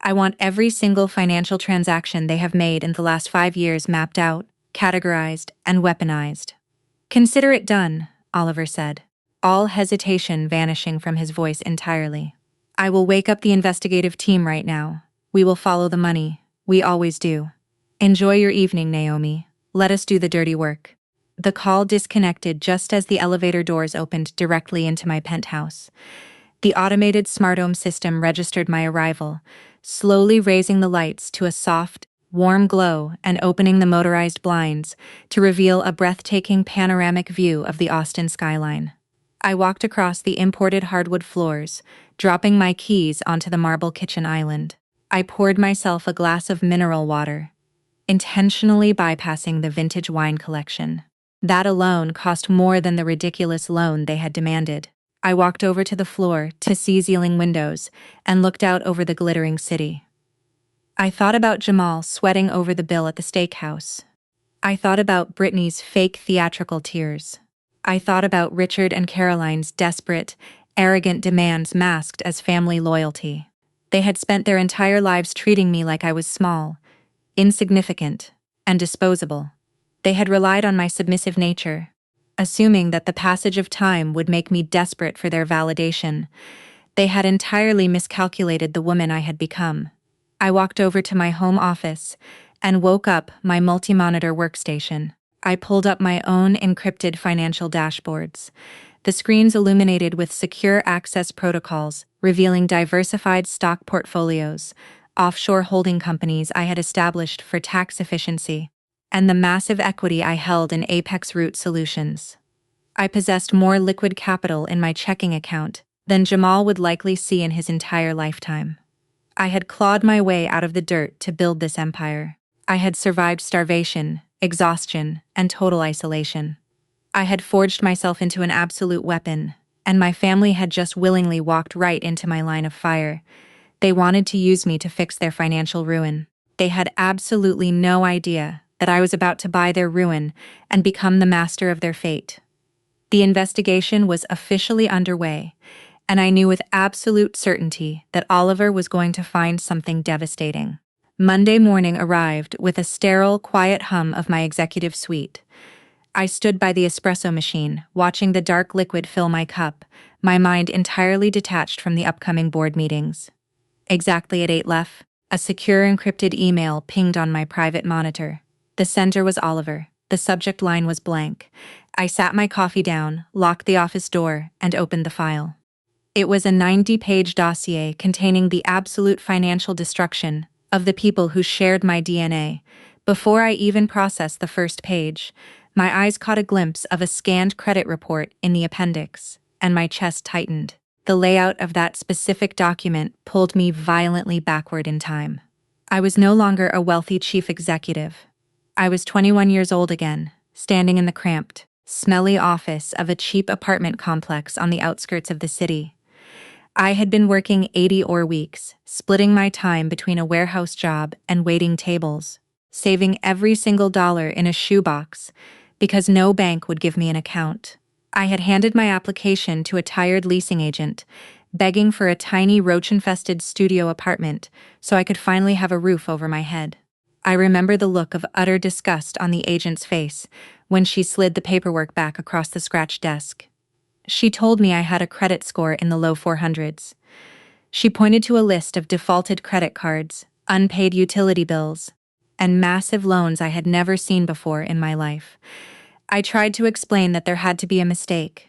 Speaker 1: I want every single financial transaction they have made in the last 5 years mapped out, categorized, and weaponized. Consider it done, Oliver said, all hesitation vanishing from his voice entirely. I will wake up the investigative team right now. We will follow the money. We always do. Enjoy your evening, Naomi. Let us do the dirty work. The call disconnected just as the elevator doors opened directly into my penthouse. The automated smart home system registered my arrival, slowly raising the lights to a soft, warm glow and opening the motorized blinds to reveal a breathtaking panoramic view of the Austin skyline. I walked across the imported hardwood floors, dropping my keys onto the marble kitchen island. I poured myself a glass of mineral water, intentionally bypassing the vintage wine collection. That alone cost more than the ridiculous loan they had demanded. I walked over to the floor to sea-ceiling windows and looked out over the glittering city. I thought about Jamal sweating over the bill at the steakhouse. I thought about Brittany's fake theatrical tears. I thought about Richard and Caroline's desperate, arrogant demands masked as family loyalty. They had spent their entire lives treating me like I was small, insignificant, and disposable. They had relied on my submissive nature, assuming that the passage of time would make me desperate for their validation. They had entirely miscalculated the woman I had become. I walked over to my home office and woke up my multi-monitor workstation. I pulled up my own encrypted financial dashboards. The screens illuminated with secure access protocols, revealing diversified stock portfolios, offshore holding companies I had established for tax efficiency, and the massive equity I held in Apex Root Solutions. I possessed more liquid capital in my checking account than Jamal would likely see in his entire lifetime. I had clawed my way out of the dirt to build this empire. I had survived starvation, exhaustion, and total isolation. I had forged myself into an absolute weapon, and my family had just willingly walked right into my line of fire. They wanted to use me to fix their financial ruin. They had absolutely no idea that I was about to buy their ruin and become the master of their fate. The investigation was officially underway, and I knew with absolute certainty that Oliver was going to find something devastating. Monday morning arrived with a sterile, quiet hum of my executive suite. I stood by the espresso machine, watching the dark liquid fill my cup, my mind entirely detached from the upcoming board meetings. Exactly at 8 left, a secure encrypted email pinged on my private monitor. The sender was Oliver. The subject line was blank. I sat my coffee down, locked the office door, and opened the file. It was a 90-page dossier containing the absolute financial destruction of the people who shared my DNA. Before I even processed the first page, my eyes caught a glimpse of a scanned credit report in the appendix, and my chest tightened. The layout of that specific document pulled me violently backward in time. I was no longer a wealthy chief executive. I was 21 years old again, standing in the cramped, smelly office of a cheap apartment complex on the outskirts of the city. I had been working 80-hour weeks, splitting my time between a warehouse job and waiting tables, saving every single dollar in a shoebox because no bank would give me an account. I had handed my application to a tired leasing agent, begging for a tiny roach-infested studio apartment so I could finally have a roof over my head. I remember the look of utter disgust on the agent's face when she slid the paperwork back across the scratched desk. She told me I had a credit score in the low 400s. She pointed to a list of defaulted credit cards, unpaid utility bills, and massive loans I had never seen before in my life. I tried to explain that there had to be a mistake,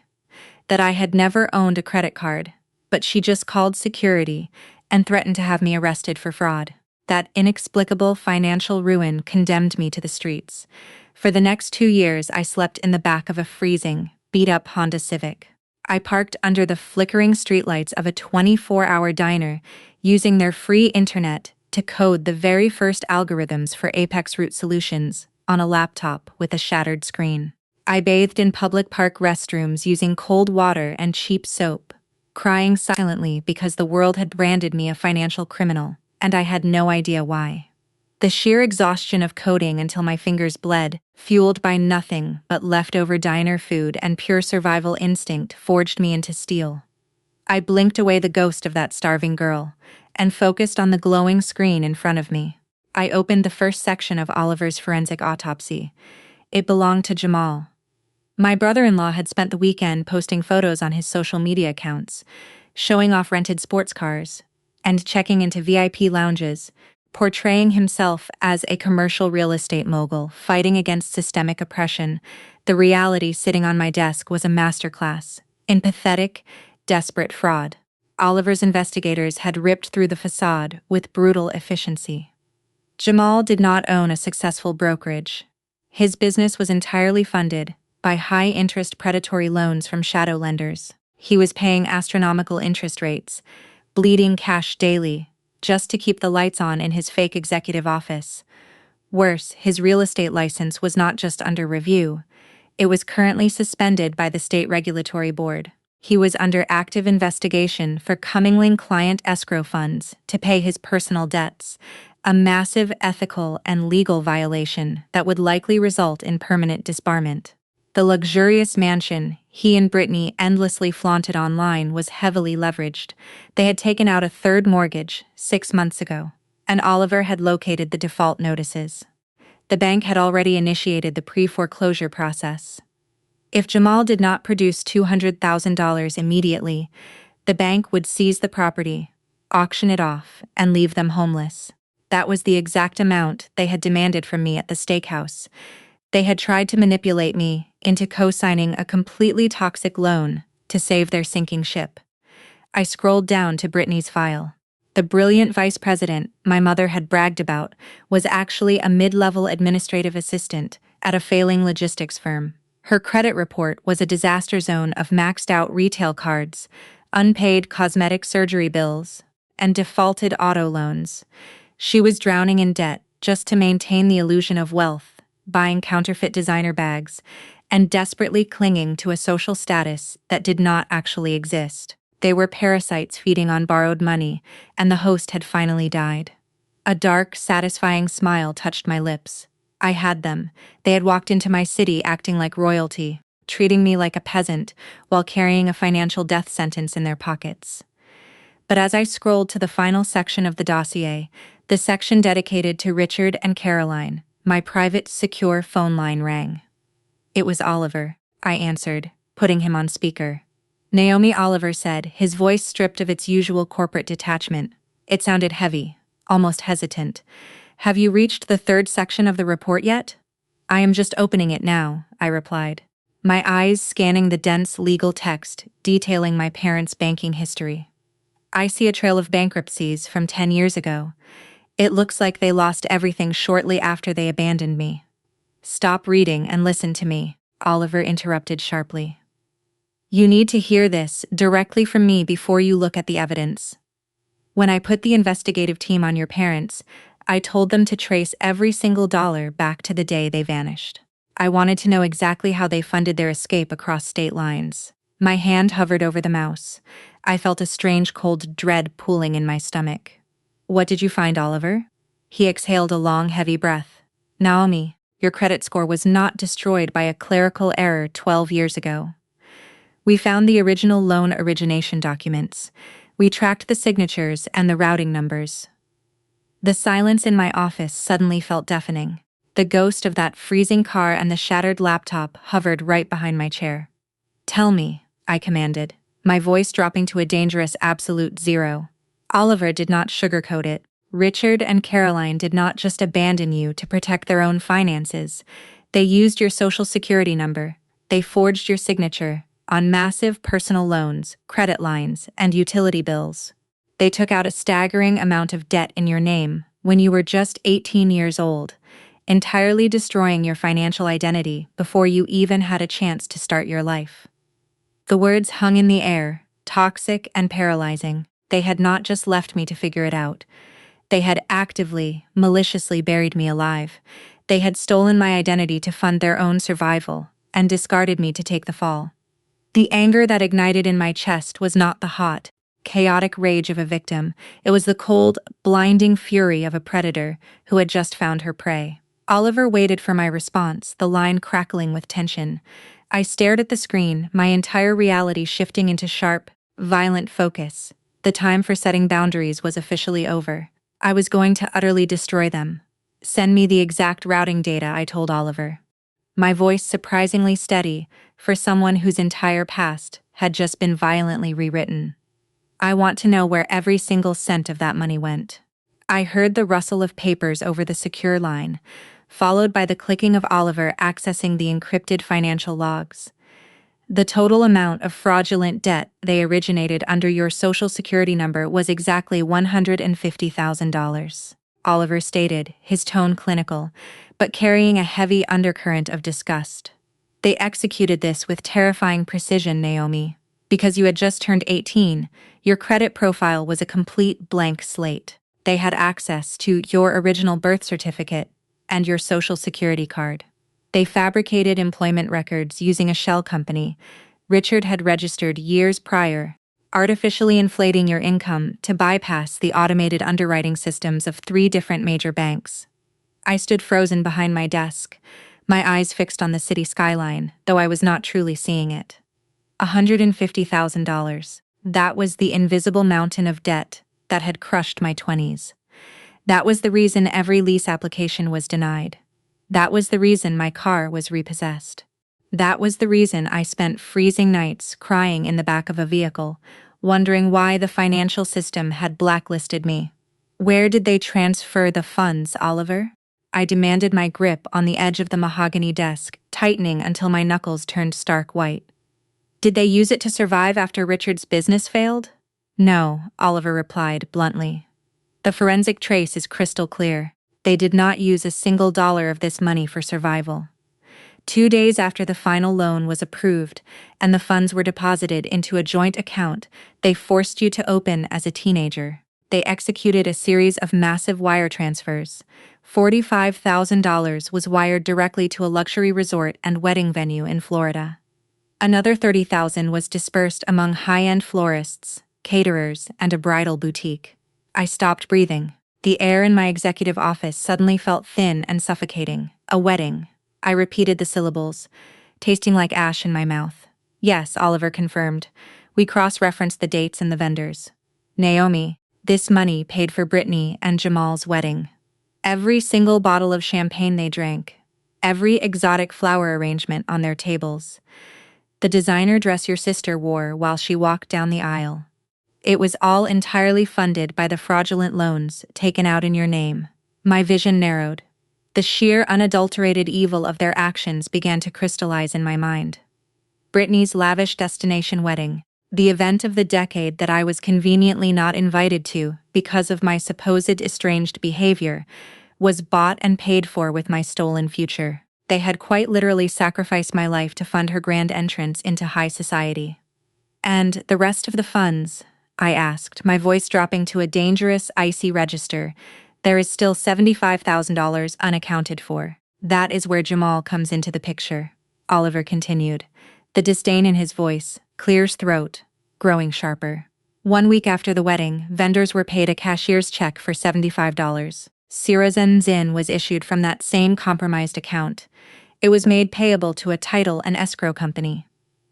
Speaker 1: that I had never owned a credit card, but she just called security and threatened to have me arrested for fraud. That inexplicable financial ruin condemned me to the streets. For the next 2 years, I slept in the back of a freezing, beat-up Honda Civic. I parked under the flickering streetlights of a 24-hour diner, using their free internet to code the very first algorithms for Apex Root Solutions on a laptop with a shattered screen. I bathed in public park restrooms using cold water and cheap soap, crying silently because the world had branded me a financial criminal, and I had no idea why. The sheer exhaustion of coding until my fingers bled, fueled by nothing but leftover diner food and pure survival instinct, forged me into steel. I blinked away the ghost of that starving girl and focused on the glowing screen in front of me. I opened the first section of Oliver's forensic autopsy. It belonged to Jamal. My brother-in-law had spent the weekend posting photos on his social media accounts, showing off rented sports cars, and checking into VIP lounges, portraying himself as a commercial real estate mogul fighting against systemic oppression. The reality sitting on my desk was a masterclass in pathetic, desperate fraud. Oliver's investigators had ripped through the facade with brutal efficiency. Jamal did not own a successful brokerage. His business was entirely funded by high-interest predatory loans from shadow lenders. He was paying astronomical interest rates, bleeding cash daily, just to keep the lights on in his fake executive office. Worse, his real estate license was not just under review, it was currently suspended by the state regulatory board. He was under active investigation for commingling client escrow funds to pay his personal debts, a massive ethical and legal violation that would likely result in permanent disbarment. The luxurious mansion he and Brittany endlessly flaunted online was heavily leveraged. They had taken out a third mortgage 6 months ago, and Oliver had located the default notices. The bank had already initiated the pre-foreclosure process. If Jamal did not produce $200,000 immediately, the bank would seize the property, auction it off, and leave them homeless. That was the exact amount they had demanded from me at the steakhouse. They had tried to manipulate me into co-signing a completely toxic loan to save their sinking ship. I scrolled down to Brittany's file. The brilliant vice president my mother had bragged about was actually a mid-level administrative assistant at a failing logistics firm. Her credit report was a disaster zone of maxed-out retail cards, unpaid cosmetic surgery bills, and defaulted auto loans. She was drowning in debt just to maintain the illusion of wealth, buying counterfeit designer bags, and desperately clinging to a social status that did not actually exist. They were parasites feeding on borrowed money, and the host had finally died. A dark, satisfying smile touched my lips. I had them. They had walked into my city acting like royalty, treating me like a peasant, while carrying a financial death sentence in their pockets. But as I scrolled to the final section of the dossier, the section dedicated to Richard and Caroline, my private, secure phone line rang. It was Oliver, I answered, putting him on speaker. Naomi, Oliver said, his voice stripped of its usual corporate detachment. It sounded heavy, almost hesitant. Have you reached the third section of the report yet? I am just opening it now, I replied, my eyes scanning the dense legal text detailing my parents' banking history. I see a trail of bankruptcies from 10 years ago. It looks like they lost everything shortly after they abandoned me. Stop reading and listen to me, Oliver interrupted sharply. You need to hear this directly from me before you look at the evidence. When I put the investigative team on your parents, I told them to trace every single dollar back to the day they vanished. I wanted to know exactly how they funded their escape across state lines. My hand hovered over the mouse. I felt a strange cold dread pooling in my stomach. What did you find, Oliver? He exhaled a long, heavy breath. Naomi, your credit score was not destroyed by a clerical error 12 years ago. We found the original loan origination documents. We tracked the signatures and the routing numbers. The silence in my office suddenly felt deafening. The ghost of that freezing car and the shattered laptop hovered right behind my chair. Tell me, I commanded, my voice dropping to a dangerous absolute zero. Oliver did not sugarcoat it. Richard and Caroline did not just abandon you to protect their own finances. They used your social security number. They forged your signature on massive personal loans, credit lines, and utility bills. They took out a staggering amount of debt in your name when you were just 18 years old, entirely destroying your financial identity before you even had a chance to start your life. The words hung in the air, toxic and paralyzing. They had not just left me to figure it out. They had actively, maliciously buried me alive. They had stolen my identity to fund their own survival and discarded me to take the fall. The anger that ignited in my chest was not the hot, chaotic rage of a victim. It was the cold, blinding fury of a predator who had just found her prey. Oliver waited for my response, the line crackling with tension. I stared at the screen, my entire reality shifting into sharp, violent focus. The time for setting boundaries was officially over. I was going to utterly destroy them. Send me the exact routing data, I told Oliver. My voice surprisingly steady for someone whose entire past had just been violently rewritten. I want to know where every single cent of that money went. I heard the rustle of papers over the secure line, followed by the clicking of Oliver accessing the encrypted financial logs. The total amount of fraudulent debt they originated under your social security number was exactly $150,000. Oliver stated, his tone clinical, but carrying a heavy undercurrent of disgust. They executed this with terrifying precision, Naomi. Because you had just turned 18, your credit profile was a complete blank slate. They had access to your original birth certificate and your social security card. They fabricated employment records using a shell company Richard had registered years prior, artificially inflating your income to bypass the automated underwriting systems of 3 different major banks. I stood frozen behind my desk, my eyes fixed on the city skyline, though I was not truly seeing it. $150,000. That was the invisible mountain of debt that had crushed my 20s. That was the reason every lease application was denied. That was the reason my car was repossessed. That was the reason I spent freezing nights crying in the back of a vehicle, wondering why the financial system had blacklisted me. Where did they transfer the funds, Oliver? I demanded, my grip on the edge of the mahogany desk tightening until my knuckles turned stark white. Did they use it to survive after Richard's business failed? No, Oliver replied bluntly. The forensic trace is crystal clear. They did not use a single dollar of this money for survival. 2 days after the final loan was approved and the funds were deposited into a joint account they forced you to open as a teenager, they executed a series of massive wire transfers. $45,000 was wired directly to a luxury resort and wedding venue in Florida. Another $30,000 was dispersed among high-end florists, caterers, and a bridal boutique. I stopped breathing. The air in my executive office suddenly felt thin and suffocating. A wedding. I repeated the syllables, tasting like ash in my mouth. Yes, Oliver confirmed. We cross-referenced the dates and the vendors. Naomi, this money paid for Brittany and Jamal's wedding. Every single bottle of champagne they drank. Every exotic flower arrangement on their tables. The designer dress your sister wore while she walked down the aisle. It was all entirely funded by the fraudulent loans taken out in your name. My vision narrowed. The sheer unadulterated evil of their actions began to crystallize in my mind. Brittany's lavish destination wedding, the event of the decade that I was conveniently not invited to because of my supposed estranged behavior, was bought and paid for with my stolen future. They had quite literally sacrificed my life to fund her grand entrance into high society. And the rest of the funds? I asked, my voice dropping to a dangerous, icy register. There is still $75,000 unaccounted for. That is where Jamal comes into the picture, Oliver continued, the disdain in his voice, clear as throat, growing sharper. 1 week after the wedding, vendors were paid a cashier's check for $75. Zin was issued from that same compromised account. It was made payable to a title and escrow company.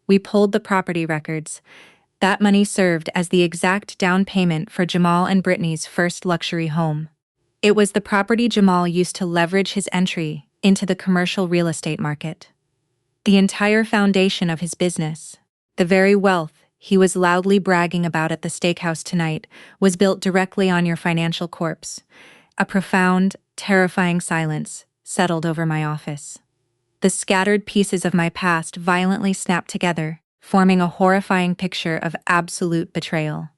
Speaker 1: We pulled the property records. That money served as the exact down payment for Jamal and Brittany's first luxury home. It was the property Jamal used to leverage his entry into the commercial real estate market. The entire foundation of his business, the very wealth he was loudly bragging about at the steakhouse tonight, was built directly on your financial corpse. A profound, terrifying silence settled over my office. The scattered pieces of my past violently snapped together, forming a horrifying picture of absolute betrayal.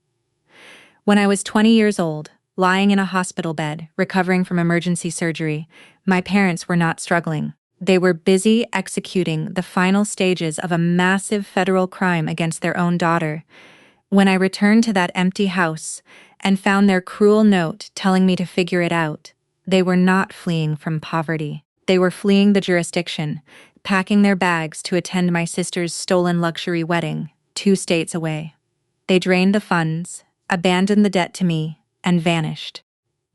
Speaker 1: When I was 20 years old, lying in a hospital bed, recovering from emergency surgery, my parents were not struggling. They were busy executing the final stages of a massive federal crime against their own daughter. When I returned to that empty house and found their cruel note telling me to figure it out, they were not fleeing from poverty. They were fleeing the jurisdiction, packing their bags to attend my sister's stolen luxury wedding, 2 states away. They drained the funds, abandoned the debt to me, and vanished.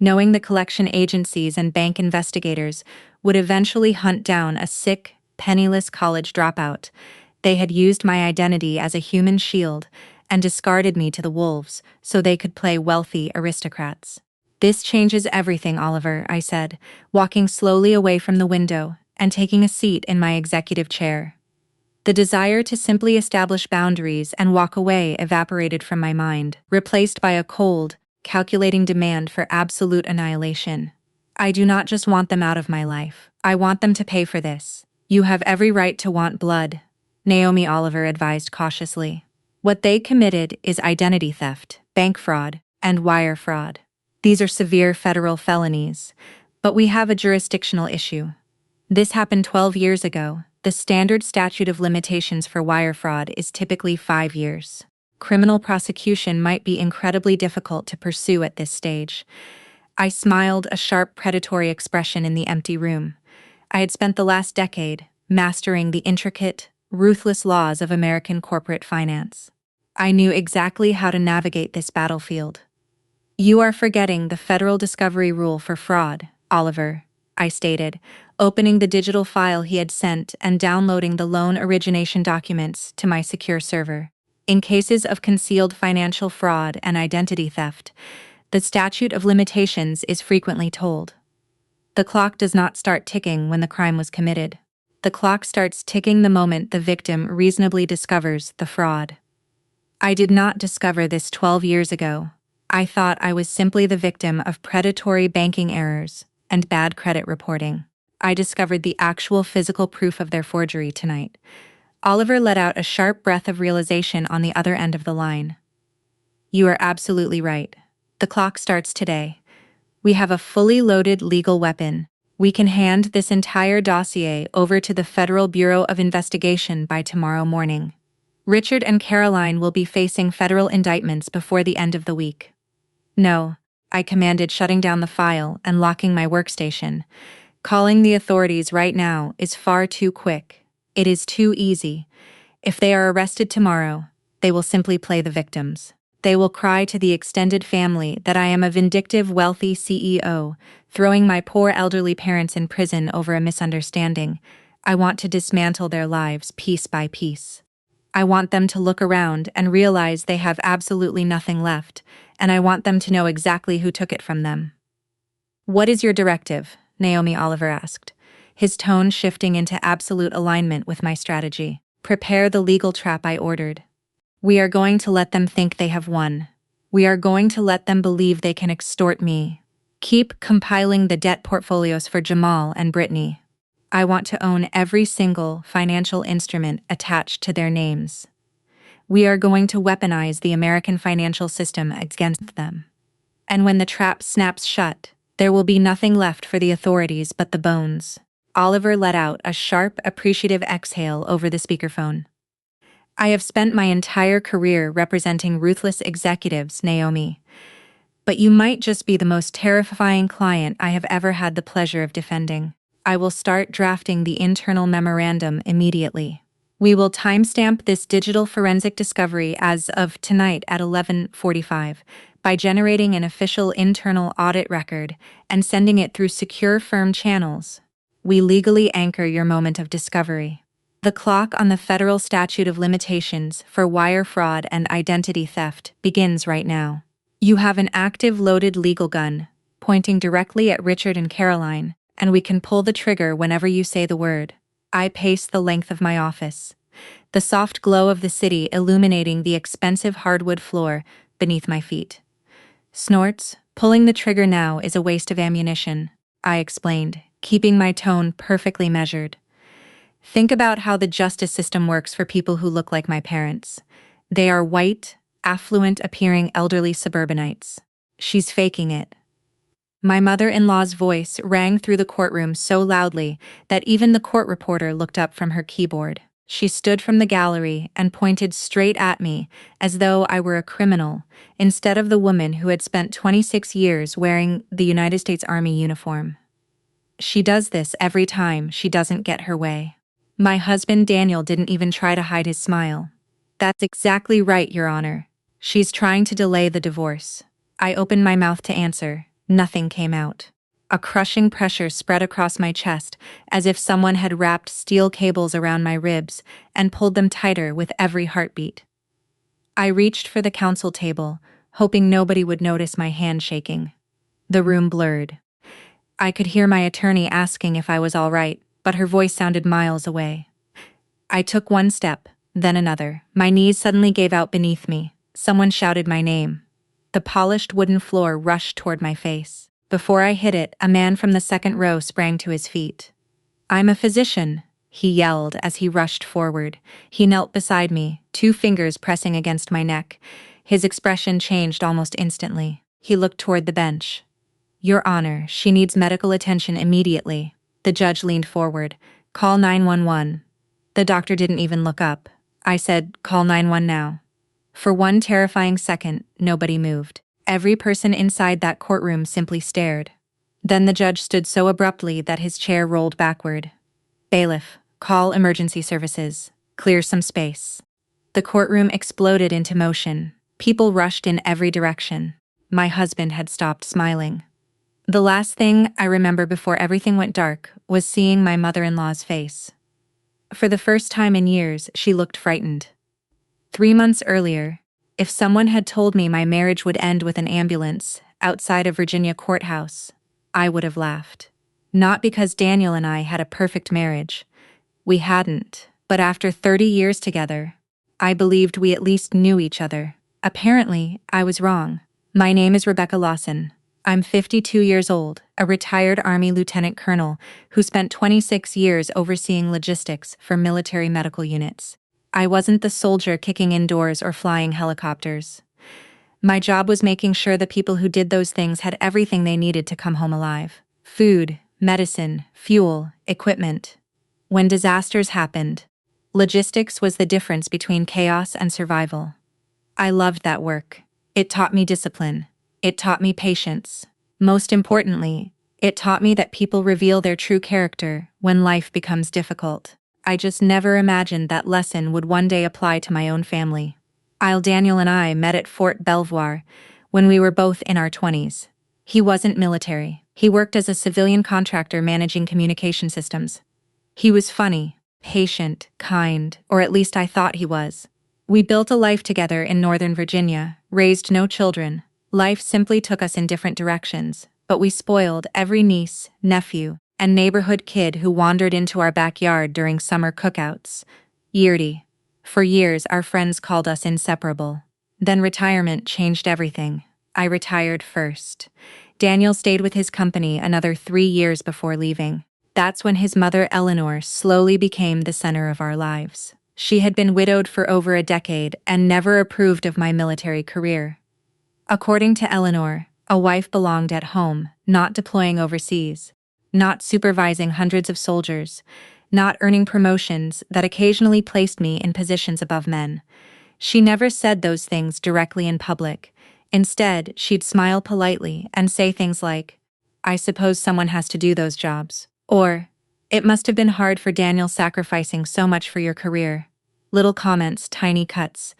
Speaker 1: Knowing the collection agencies and bank investigators would eventually hunt down a sick, penniless college dropout, they had used my identity as a human shield and discarded me to the wolves so they could play wealthy aristocrats. This changes everything, Oliver, I said, walking slowly away from the window and taking a seat in my executive chair. The desire to simply establish boundaries and walk away evaporated from my mind, replaced by a cold, calculating demand for absolute annihilation. I do not just want them out of my life. I want them to pay for this. You have every right to want blood, Naomi Oliver advised cautiously. What they committed is identity theft, bank fraud, and wire fraud. These are severe federal felonies, but we have a jurisdictional issue. This happened 12 years ago. The standard statute of limitations for wire fraud is typically 5 years. Criminal prosecution might be incredibly difficult to pursue at this stage. I smiled, a sharp, predatory expression in the empty room. I had spent the last decade mastering the intricate, ruthless laws of American corporate finance. I knew exactly how to navigate this battlefield. You are forgetting the federal discovery rule for fraud, Oliver, I stated, opening the digital file he had sent and downloading the loan origination documents to my secure server. In cases of concealed financial fraud and identity theft, the statute of limitations is frequently told. The clock does not start ticking when the crime was committed. The clock starts ticking the moment the victim reasonably discovers the fraud. I did not discover this 12 years ago. I thought I was simply the victim of predatory banking errors and bad credit reporting. I discovered the actual physical proof of their forgery tonight. Oliver let out a sharp breath of realization on the other end of the line. You are absolutely right. The clock starts today. We have a fully loaded legal weapon. We can hand this entire dossier over to the Federal Bureau of Investigation by tomorrow morning. Richard and Caroline will be facing federal indictments before the end of the week. No, I commanded, shutting down the file and locking my workstation. Calling the authorities right now is far too quick. It is too easy. If they are arrested tomorrow, they will simply play the victims. They will cry to the extended family that I am a vindictive, wealthy CEO, throwing my poor elderly parents in prison over a misunderstanding. I want to dismantle their lives piece by piece. I want them to look around and realize they have absolutely nothing left, and I want them to know exactly who took it from them. What is your directive? Naomi Oliver asked, his tone shifting into absolute alignment with my strategy. Prepare the legal trap I ordered. We are going to let them think they have won. We are going to let them believe they can extort me. Keep compiling the debt portfolios for Jamal and Brittany. I want to own every single financial instrument attached to their names. We are going to weaponize the American financial system against them. And when the trap snaps shut, there will be nothing left for the authorities but the bones. Oliver let out a sharp, appreciative exhale over the speakerphone. I have spent my entire career representing ruthless executives, Naomi. But you might just be the most terrifying client I have ever had the pleasure of defending. I will start drafting the internal memorandum immediately. We will timestamp this digital forensic discovery as of tonight at 11:45 by generating an official internal audit record and sending it through secure firm channels. We legally anchor your moment of discovery. The clock on the federal statute of limitations for wire fraud and identity theft begins right now. You have an active loaded legal gun, pointing directly at Richard and Caroline, and we can pull the trigger whenever you say the word. I paced the length of my office, the soft glow of the city illuminating the expensive hardwood floor beneath my feet. Snorts, pulling the trigger now is a waste of ammunition, I explained, keeping my tone perfectly measured. Think about how the justice system works for people who look like my parents. They are white, affluent-appearing elderly suburbanites. She's faking it. My mother-in-law's voice rang through the courtroom so loudly that even the court reporter looked up from her keyboard. She stood from the gallery and pointed straight at me as though I were a criminal, instead of the woman who had spent 26 years wearing the United States Army uniform. She does this every time she doesn't get her way. My husband Daniel didn't even try to hide his smile. That's exactly right, Your Honor. She's trying to delay the divorce. I opened my mouth to answer. Nothing came out. A crushing pressure spread across my chest, as if someone had wrapped steel cables around my ribs and pulled them tighter with every heartbeat. I reached for the counsel table, hoping nobody would notice my hand shaking. The room blurred. I could hear my attorney asking if I was all right, but her voice sounded miles away. I took one step, then another. My knees suddenly gave out beneath me. Someone shouted my name. The polished wooden floor rushed toward my face. Before I hit it, a man from the second row sprang to his feet. I'm a physician, he yelled as he rushed forward. He knelt beside me, 2 fingers pressing against my neck. His expression changed almost instantly. He looked toward the bench. Your Honor, she needs medical attention immediately. The judge leaned forward. Call 911. The doctor didn't even look up. I said, call 911 now. For one terrifying second, nobody moved. Every person inside that courtroom simply stared. Then the judge stood so abruptly that his chair rolled backward. Bailiff, call emergency services. Clear some space. The courtroom exploded into motion. People rushed in every direction. My husband had stopped smiling. The last thing I remember before everything went dark was seeing my mother-in-law's face. For the first time in years, she looked frightened. 3 months earlier, if someone had told me my marriage would end with an ambulance outside a Virginia courthouse, I would have laughed. Not because Daniel and I had a perfect marriage. We hadn't, but after 30 years together, I believed we at least knew each other. Apparently, I was wrong. My name is Rebecca Lawson. I'm 52 years old, a retired Army lieutenant colonel who spent 26 years overseeing logistics for military medical units. I wasn't the soldier kicking in doors or flying helicopters. My job was making sure the people who did those things had everything they needed to come home alive. Food, medicine, fuel, equipment. When disasters happened, logistics was the difference between chaos and survival. I loved that work. It taught me discipline. It taught me patience. Most importantly, it taught me that people reveal their true character when life becomes difficult. I just never imagined that lesson would one day apply to my own family. Daniel and I met at Fort Belvoir when we were both in our 20s. He wasn't military. He worked as a civilian contractor managing communication systems. He was funny, patient, kind, or at least I thought he was. We built a life together in Northern Virginia, raised no children. Life simply took us in different directions, but we spoiled every niece, nephew, and neighborhood kid who wandered into our backyard during summer cookouts. Yeardy. For years, our friends called us inseparable. Then retirement changed everything. I retired first. Daniel stayed with his company another 3 years before leaving. That's when his mother Eleanor slowly became the center of our lives. She had been widowed for over a decade and never approved of my military career. According to Eleanor, a wife belonged at home, not deploying overseas, not supervising hundreds of soldiers, not earning promotions that occasionally placed me in positions above men. She never said those things directly in public. Instead, she'd smile politely and say things like, "I suppose someone has to do those jobs." Or, "It must have been hard for Daniel sacrificing so much for your career." Little comments, tiny cuts.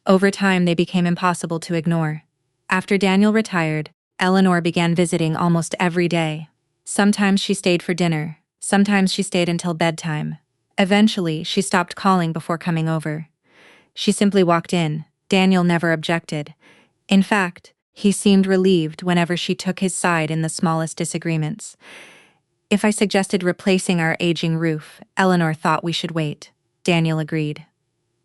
Speaker 1: Over time, they became impossible to ignore. After Daniel retired, Eleanor began visiting almost every day. Sometimes she stayed for dinner. Sometimes she stayed until bedtime. Eventually, she stopped calling before coming over. She simply walked in. Daniel never objected. In fact, he seemed relieved whenever she took his side in the smallest disagreements. If I suggested replacing our aging roof, Eleanor thought we should wait. Daniel agreed.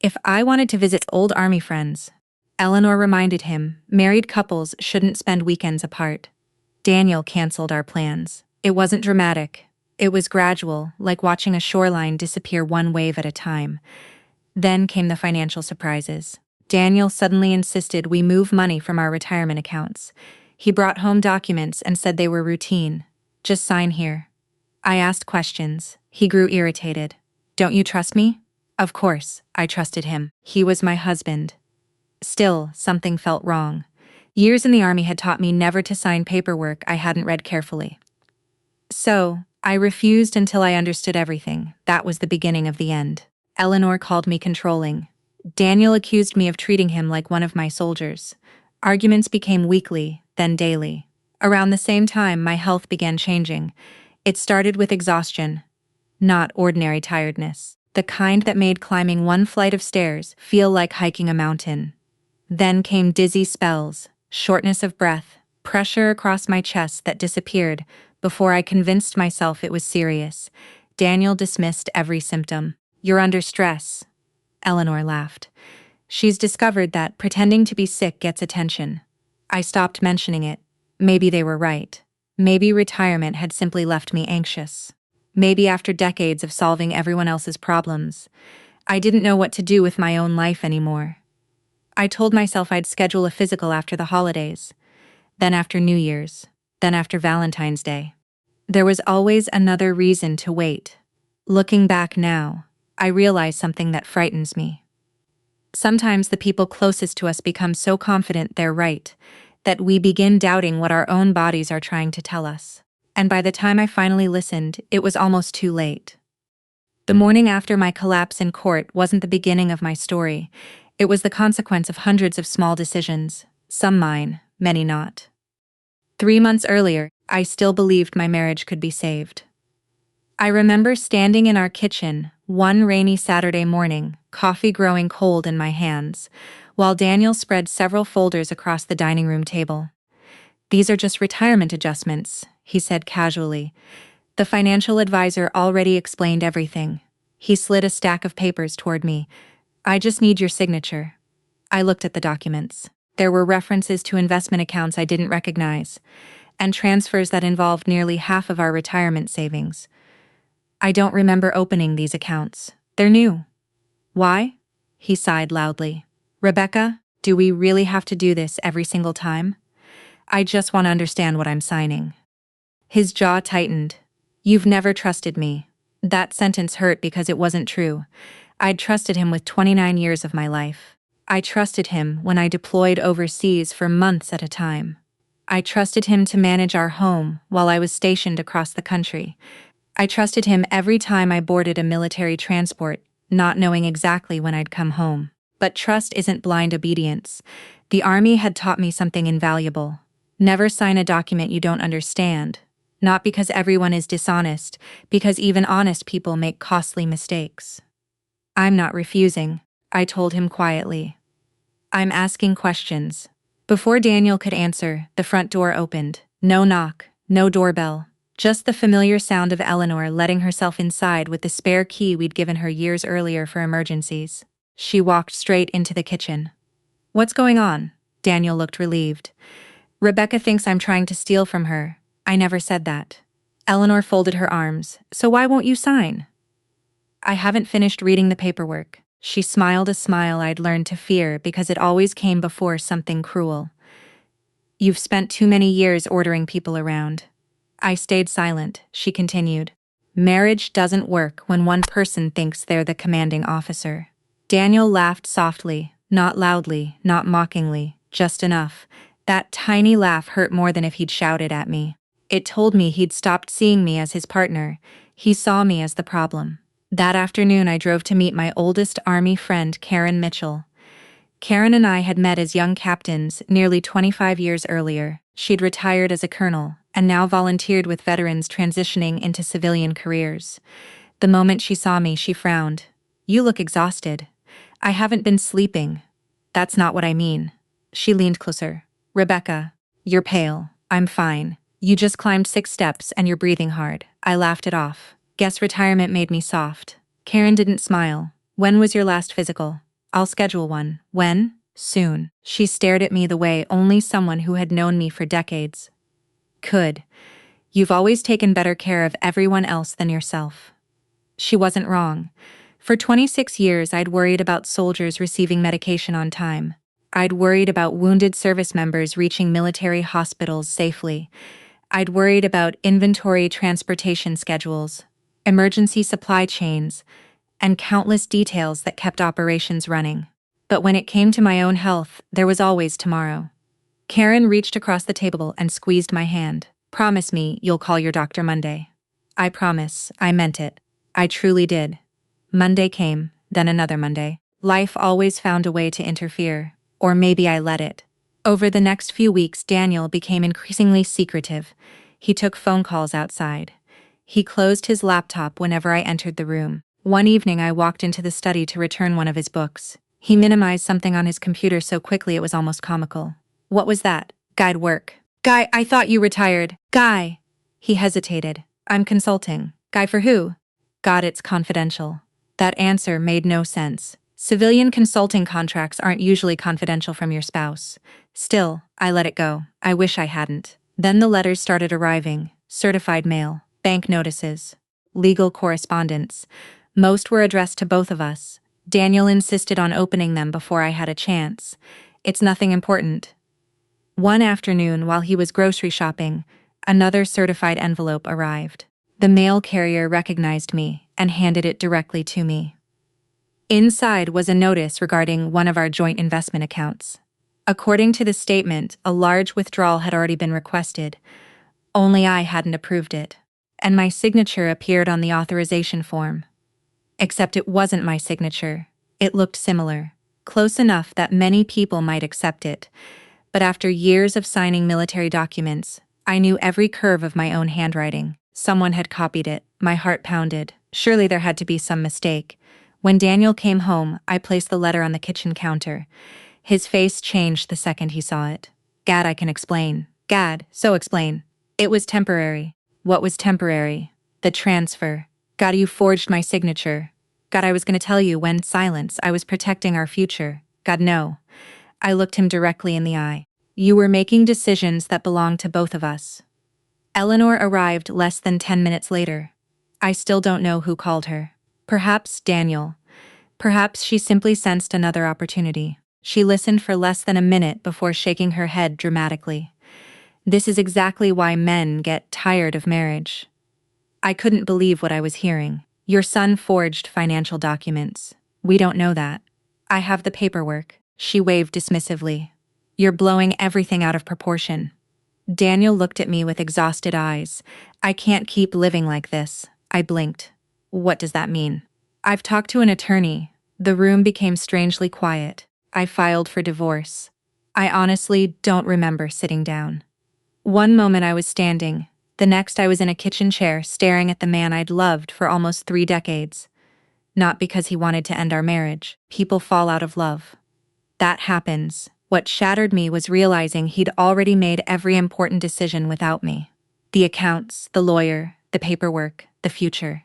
Speaker 1: If I wanted to visit old Army friends, Eleanor reminded him married couples shouldn't spend weekends apart. Daniel canceled our plans. It wasn't dramatic. It was gradual, like watching a shoreline disappear one wave at a time. Then came the financial surprises. Daniel suddenly insisted we move money from our retirement accounts. He brought home documents and said they were routine. "Just sign here." I asked questions. He grew irritated. "Don't you trust me?" Of course, I trusted him. He was my husband. Still, something felt wrong. Years in the Army had taught me never to sign paperwork I hadn't read carefully. So, I refused until I understood everything. That was the beginning of the end. Eleanor called me controlling. Daniel accused me of treating him like one of my soldiers. Arguments became weekly, then daily. Around the same time, my health began changing. It started with exhaustion, not ordinary tiredness, the kind that made climbing one flight of stairs feel like hiking a mountain. Then came dizzy spells, shortness of breath, pressure across my chest that disappeared before I convinced myself it was serious. Daniel dismissed every symptom. "You're under stress." Eleanor laughed. "She's discovered that pretending to be sick gets attention." I stopped mentioning it. Maybe they were right. Maybe retirement had simply left me anxious. Maybe after decades of solving everyone else's problems, I didn't know what to do with my own life anymore. I told myself I'd schedule a physical after the holidays, then after New Year's, then after Valentine's Day. There was always another reason to wait. Looking back now, I realize something that frightens me. Sometimes the people closest to us become so confident they're right that we begin doubting what our own bodies are trying to tell us. And by the time I finally listened, it was almost too late. The morning after my collapse in court wasn't the beginning of my story. It was the consequence of hundreds of small decisions, some mine, many not. 3 months earlier, I still believed my marriage could be saved. I remember standing in our kitchen one rainy Saturday morning, coffee growing cold in my hands, while Daniel spread several folders across the dining room table. "These are just retirement adjustments," he said casually. "The financial advisor already explained everything." He slid a stack of papers toward me. "I just need your signature." I looked at the documents. There were references to investment accounts I didn't recognize, and transfers that involved nearly half of our retirement savings. "I don't remember opening these accounts. They're new." "Why?" He sighed loudly. "Rebecca, do we really have to do this every single time? I just want to understand what I'm signing." His jaw tightened. "You've never trusted me." That sentence hurt because it wasn't true. I'd trusted him with 29 years of my life. I trusted him when I deployed overseas for months at a time. I trusted him to manage our home while I was stationed across the country. I trusted him every time I boarded a military transport, not knowing exactly when I'd come home. But trust isn't blind obedience. The Army had taught me something invaluable. Never sign a document you don't understand. Not because everyone is dishonest, because even honest people make costly mistakes. "I'm not refusing," I told him quietly. "I'm asking questions." Before Daniel could answer, the front door opened. No knock, no doorbell. Just the familiar sound of Eleanor letting herself inside with the spare key we'd given her years earlier for emergencies. She walked straight into the kitchen. "What's going on?" Daniel looked relieved. "Rebecca thinks I'm trying to steal from her." "I never said that." Eleanor folded her arms. "So why won't you sign?" "I haven't finished reading the paperwork." She smiled a smile I'd learned to fear because it always came before something cruel. "You've spent too many years ordering people around." I stayed silent. She continued. "Marriage doesn't work when one person thinks they're the commanding officer." Daniel laughed softly, not loudly, not mockingly, just enough. That tiny laugh hurt more than if he'd shouted at me. It told me he'd stopped seeing me as his partner. He saw me as the problem. That afternoon I drove to meet my oldest Army friend, Karen Mitchell. Karen and I had met as young captains nearly 25 years earlier. She'd retired as a colonel, and now volunteered with veterans transitioning into civilian careers. The moment she saw me, she frowned. "You look exhausted." "I haven't been sleeping." "That's not what I mean." She leaned closer. "Rebecca, you're pale." "I'm fine. You just climbed 6 steps and you're breathing hard." I laughed it off. Guess retirement made me soft. Karen didn't smile. "When was your last physical?" "I'll schedule one." "When?" "Soon." She stared at me the way only someone who had known me for decades could. "You've always taken better care of everyone else than yourself." She wasn't wrong. For 26 years I'd worried about soldiers receiving medication on time. I'd worried about wounded service members reaching military hospitals safely. I'd worried about inventory transportation schedules, emergency supply chains, and countless details that kept operations running. But when it came to my own health, there was always tomorrow. Karen reached across the table and squeezed my hand. "Promise me you'll call your doctor Monday." I promise. I meant it. I truly did. Monday came, then another Monday. Life always found a way to interfere, or maybe I let it. Over the next few weeks, Daniel became increasingly secretive. He took phone calls outside. He closed his laptop whenever I entered the room. One evening I walked into the study to return one of his books. He minimized something on his computer so quickly it was almost comical. "What was that?" "Guide work." "Guy, I thought you retired." "Guy." He hesitated. "I'm consulting." "Guy for who?" "God, it's confidential." That answer made no sense. Civilian consulting contracts aren't usually confidential from your spouse. Still, I let it go. I wish I hadn't. Then the letters started arriving. Certified mail, bank notices, legal correspondence. Most were addressed to both of us. Daniel insisted on opening them before I had a chance. "It's nothing important." One afternoon, while he was grocery shopping, another certified envelope arrived. The mail carrier recognized me and handed it directly to me. Inside was a notice regarding one of our joint investment accounts. According to the statement, a large withdrawal had already been requested. Only I hadn't approved it. And my signature appeared on the authorization form. Except it wasn't my signature. It looked similar, close enough that many people might accept it. But after years of signing military documents, I knew every curve of my own handwriting. Someone had copied it. My heart pounded. Surely there had to be some mistake. When Daniel came home, I placed the letter on the kitchen counter. His face changed the second he saw it. Gad, I can explain. Gad, so explain. It was temporary. What was temporary? The transfer. God, you forged my signature. God, I was going to tell you when silence, I was protecting our future. God, no. I looked him directly in the eye. You were making decisions that belonged to both of us. Eleanor arrived less than 10 minutes later. I still don't know who called her. Perhaps Daniel. Perhaps she simply sensed another opportunity. She listened for less than a minute before shaking her head dramatically. This is exactly why men get tired of marriage. I couldn't believe what I was hearing. Your son forged financial documents. We don't know that. I have the paperwork. She waved dismissively. You're blowing everything out of proportion. Daniel looked at me with exhausted eyes. I can't keep living like this. I blinked. What does that mean? I've talked to an attorney. The room became strangely quiet. I filed for divorce. I honestly don't remember sitting down. One moment I was standing. The next I was in a kitchen chair staring at the man I'd loved for almost 3 decades. Not because he wanted to end our marriage. People fall out of love. That happens. What shattered me was realizing he'd already made every important decision without me. The accounts, the lawyer, the paperwork, the future.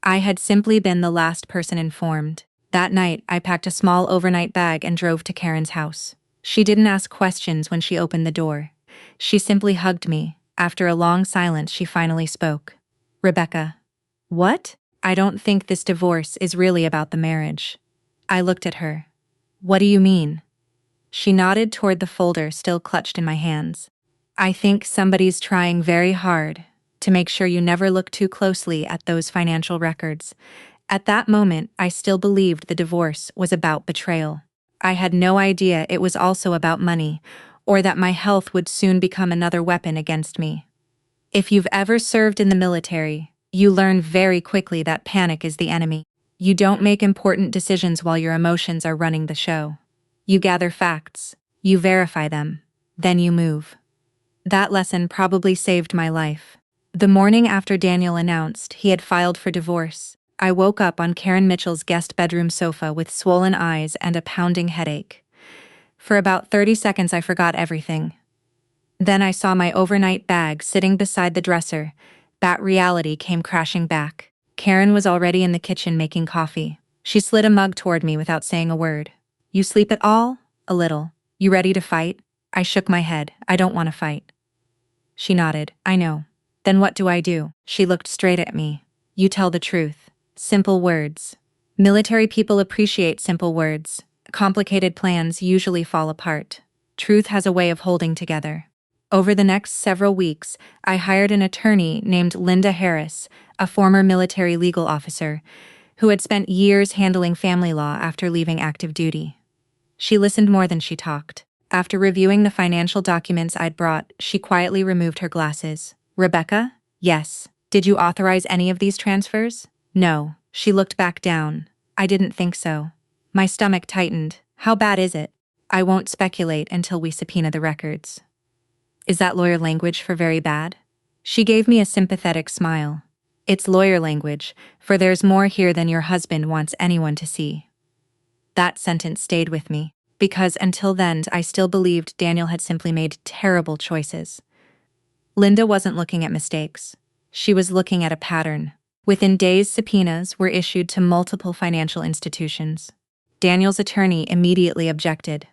Speaker 1: I had simply been the last person informed. That night, I packed a small overnight bag and drove to Karen's house. She didn't ask questions when she opened the door. She simply hugged me. After a long silence, she finally spoke. Rebecca. What? I don't think this divorce is really about the marriage. I looked at her. What do you mean? She nodded toward the folder still clutched in my hands. I think somebody's trying very hard to make sure you never look too closely at those financial records. At that moment, I still believed the divorce was about betrayal. I had no idea it was also about money, or that my health would soon become another weapon against me. If you've ever served in the military, you learn very quickly that panic is the enemy. You don't make important decisions while your emotions are running the show. You gather facts, you verify them, then you move. That lesson probably saved my life. The morning after Daniel announced he had filed for divorce, I woke up on Karen Mitchell's guest bedroom sofa with swollen eyes and a pounding headache. For about 30 seconds I forgot everything. Then I saw my overnight bag sitting beside the dresser. That reality came crashing back. Karen was already in the kitchen making coffee. She slid a mug toward me without saying a word. You sleep at all? A little. You ready to fight? I shook my head. I don't want to fight. She nodded. I know. Then what do I do? She looked straight at me. You tell the truth. Simple words. Military people appreciate simple words. Complicated plans usually fall apart. Truth has a way of holding together. Over the next several weeks, I hired an attorney named Linda Harris, a former military legal officer, who had spent years handling family law after leaving active duty. She listened more than she talked. After reviewing the financial documents I'd brought, she quietly removed her glasses. Rebecca? Yes. Did you authorize any of these transfers? No. She looked back down. I didn't think so. My stomach tightened. How bad is it? I won't speculate until we subpoena the records. Is that lawyer language for very bad? She gave me a sympathetic smile. It's lawyer language, for there's more here than your husband wants anyone to see. That sentence stayed with me, because until then I still believed Daniel had simply made terrible choices. Linda wasn't looking at mistakes. She was looking at a pattern. Within days, subpoenas were issued to multiple financial institutions. Daniel's attorney immediately objected,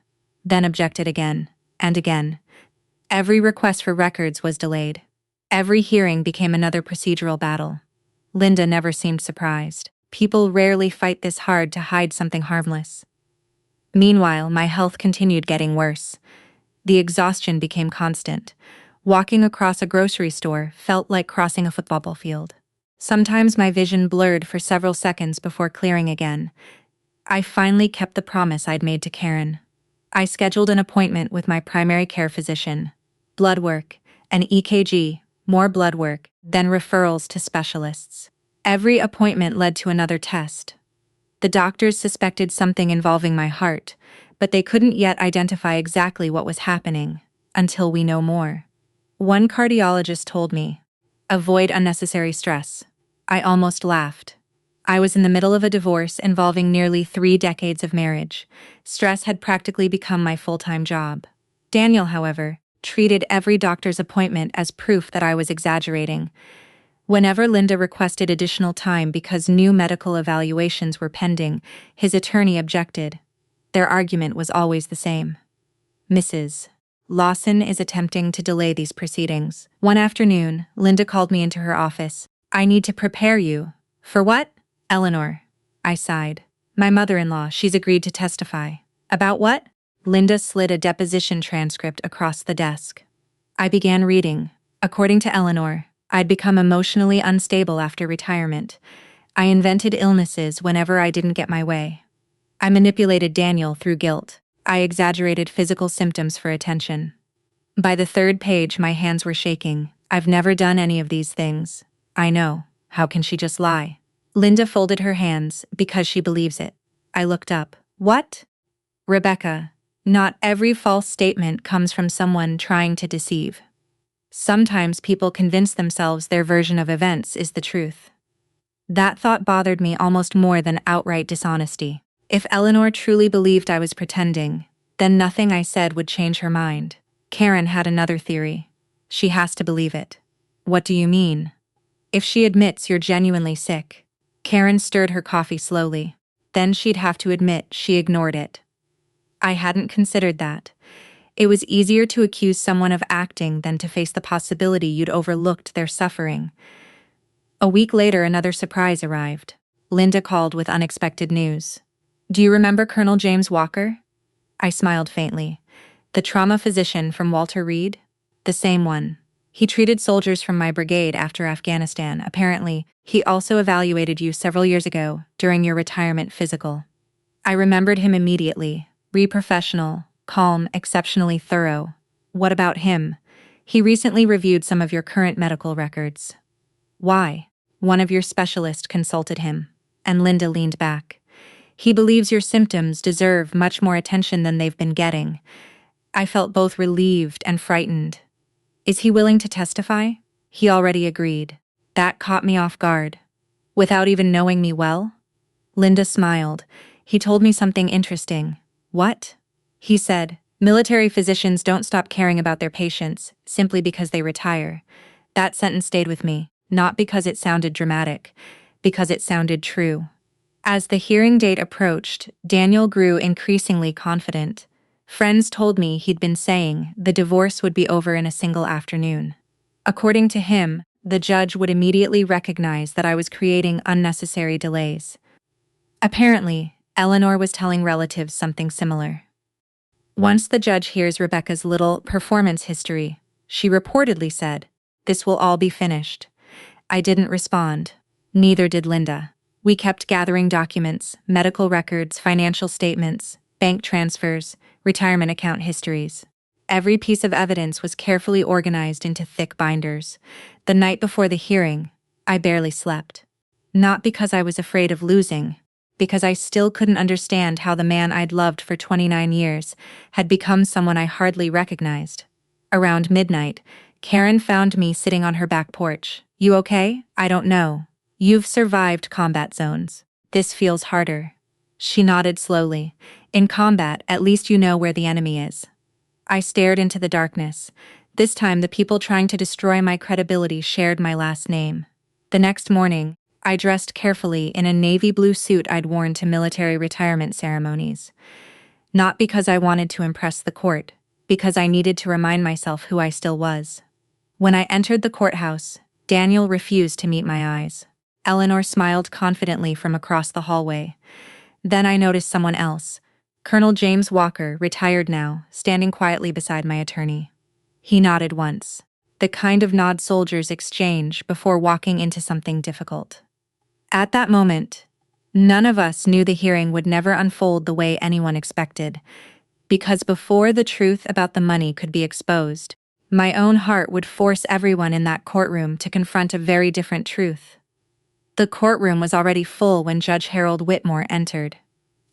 Speaker 1: then objected again, and again. Every request for records was delayed. Every hearing became another procedural battle. Linda never seemed surprised. People rarely fight this hard to hide something harmless. Meanwhile, my health continued getting worse. The exhaustion became constant. Walking across a grocery store felt like crossing a football field. Sometimes my vision blurred for several seconds before clearing again. I finally kept the promise I'd made to Karen. I scheduled an appointment with my primary care physician. Blood work, an EKG, more blood work, then referrals to specialists. Every appointment led to another test. The doctors suspected something involving my heart, but they couldn't yet identify exactly what was happening, until we know more. One cardiologist told me, avoid unnecessary stress. I almost laughed. I was in the middle of a divorce involving nearly 3 decades of marriage. Stress had practically become my full-time job. Daniel, however, treated every doctor's appointment as proof that I was exaggerating. Whenever Linda requested additional time because new medical evaluations were pending, his attorney objected. Their argument was always the same. Mrs. Lawson is attempting to delay these proceedings. One afternoon, Linda called me into her office. I need to prepare you. For what? Eleanor. I sighed. My mother-in-law, she's agreed to testify. About what? Linda slid a deposition transcript across the desk. I began reading. According to Eleanor, I'd become emotionally unstable after retirement. I invented illnesses whenever I didn't get my way. I manipulated Daniel through guilt. I exaggerated physical symptoms for attention. By the 3rd page, my hands were shaking. I've never done any of these things. I know. How can she just lie? Linda folded her hands because she believes it. I looked up. What? Rebecca, not every false statement comes from someone trying to deceive. Sometimes people convince themselves their version of events is the truth. That thought bothered me almost more than outright dishonesty. If Eleanor truly believed I was pretending, then nothing I said would change her mind. Karen had another theory. She has to believe it. What do you mean? If she admits you're genuinely sick. Karen stirred her coffee slowly. Then she'd have to admit she ignored it. I hadn't considered that. It was easier to accuse someone of acting than to face the possibility you'd overlooked their suffering. A week later, another surprise arrived. Linda called with unexpected news. Do you remember Colonel James Walker? I smiled faintly. The trauma physician from Walter Reed? The same one. He treated soldiers from my brigade after Afghanistan. Apparently, he also evaluated you several years ago during your retirement physical. I remembered him immediately. Professional, calm, exceptionally thorough. What about him? He recently reviewed some of your current medical records. Why? One of your specialists consulted him. And Linda leaned back. He believes your symptoms deserve much more attention than they've been getting. I felt both relieved and frightened. Is he willing to testify? He already agreed. That caught me off guard. Without even knowing me well? Linda smiled. He told me something interesting. What? He said, military physicians don't stop caring about their patients simply because they retire. That sentence stayed with me, not because it sounded dramatic, because it sounded true. As the hearing date approached, Daniel grew increasingly confident. Friends told me he'd been saying the divorce would be over in a single afternoon. According to him, the judge would immediately recognize that I was creating unnecessary delays. Apparently, Eleanor was telling relatives something similar. Once the judge hears Rebecca's little performance history, she reportedly said, "This will all be finished." I didn't respond. Neither did Linda. We kept gathering documents, medical records, financial statements, bank transfers, retirement account histories. Every piece of evidence was carefully organized into thick binders. The night before the hearing, I barely slept. Not because I was afraid of losing, because I still couldn't understand how the man I'd loved for 29 years had become someone I hardly recognized. Around midnight, Karen found me sitting on her back porch. You okay? I don't know. You've survived combat zones. This feels harder. She nodded slowly. In combat, at least you know where the enemy is. I stared into the darkness. This time, the people trying to destroy my credibility shared my last name. The next morning, I dressed carefully in a navy blue suit I'd worn to military retirement ceremonies. Not because I wanted to impress the court, because I needed to remind myself who I still was. When I entered the courthouse, Daniel refused to meet my eyes. Eleanor smiled confidently from across the hallway. Then I noticed someone else. Colonel James Walker, retired now, standing quietly beside my attorney. He nodded once, the kind of nod soldiers exchange before walking into something difficult. At that moment, none of us knew the hearing would never unfold the way anyone expected, because before the truth about the money could be exposed, my own heart would force everyone in that courtroom to confront a very different truth. The courtroom was already full when Judge Harold Whitmore entered.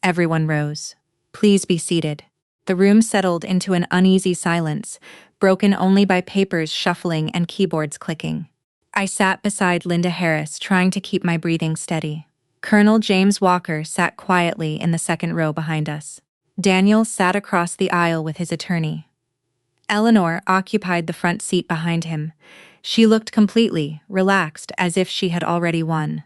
Speaker 1: Everyone rose. Please be seated. The room settled into an uneasy silence, broken only by papers shuffling and keyboards clicking. I sat beside Linda Harris, trying to keep my breathing steady. Colonel James Walker sat quietly in the second row behind us. Daniel sat across the aisle with his attorney. Eleanor occupied the front seat behind him. She looked completely relaxed, as if she had already won.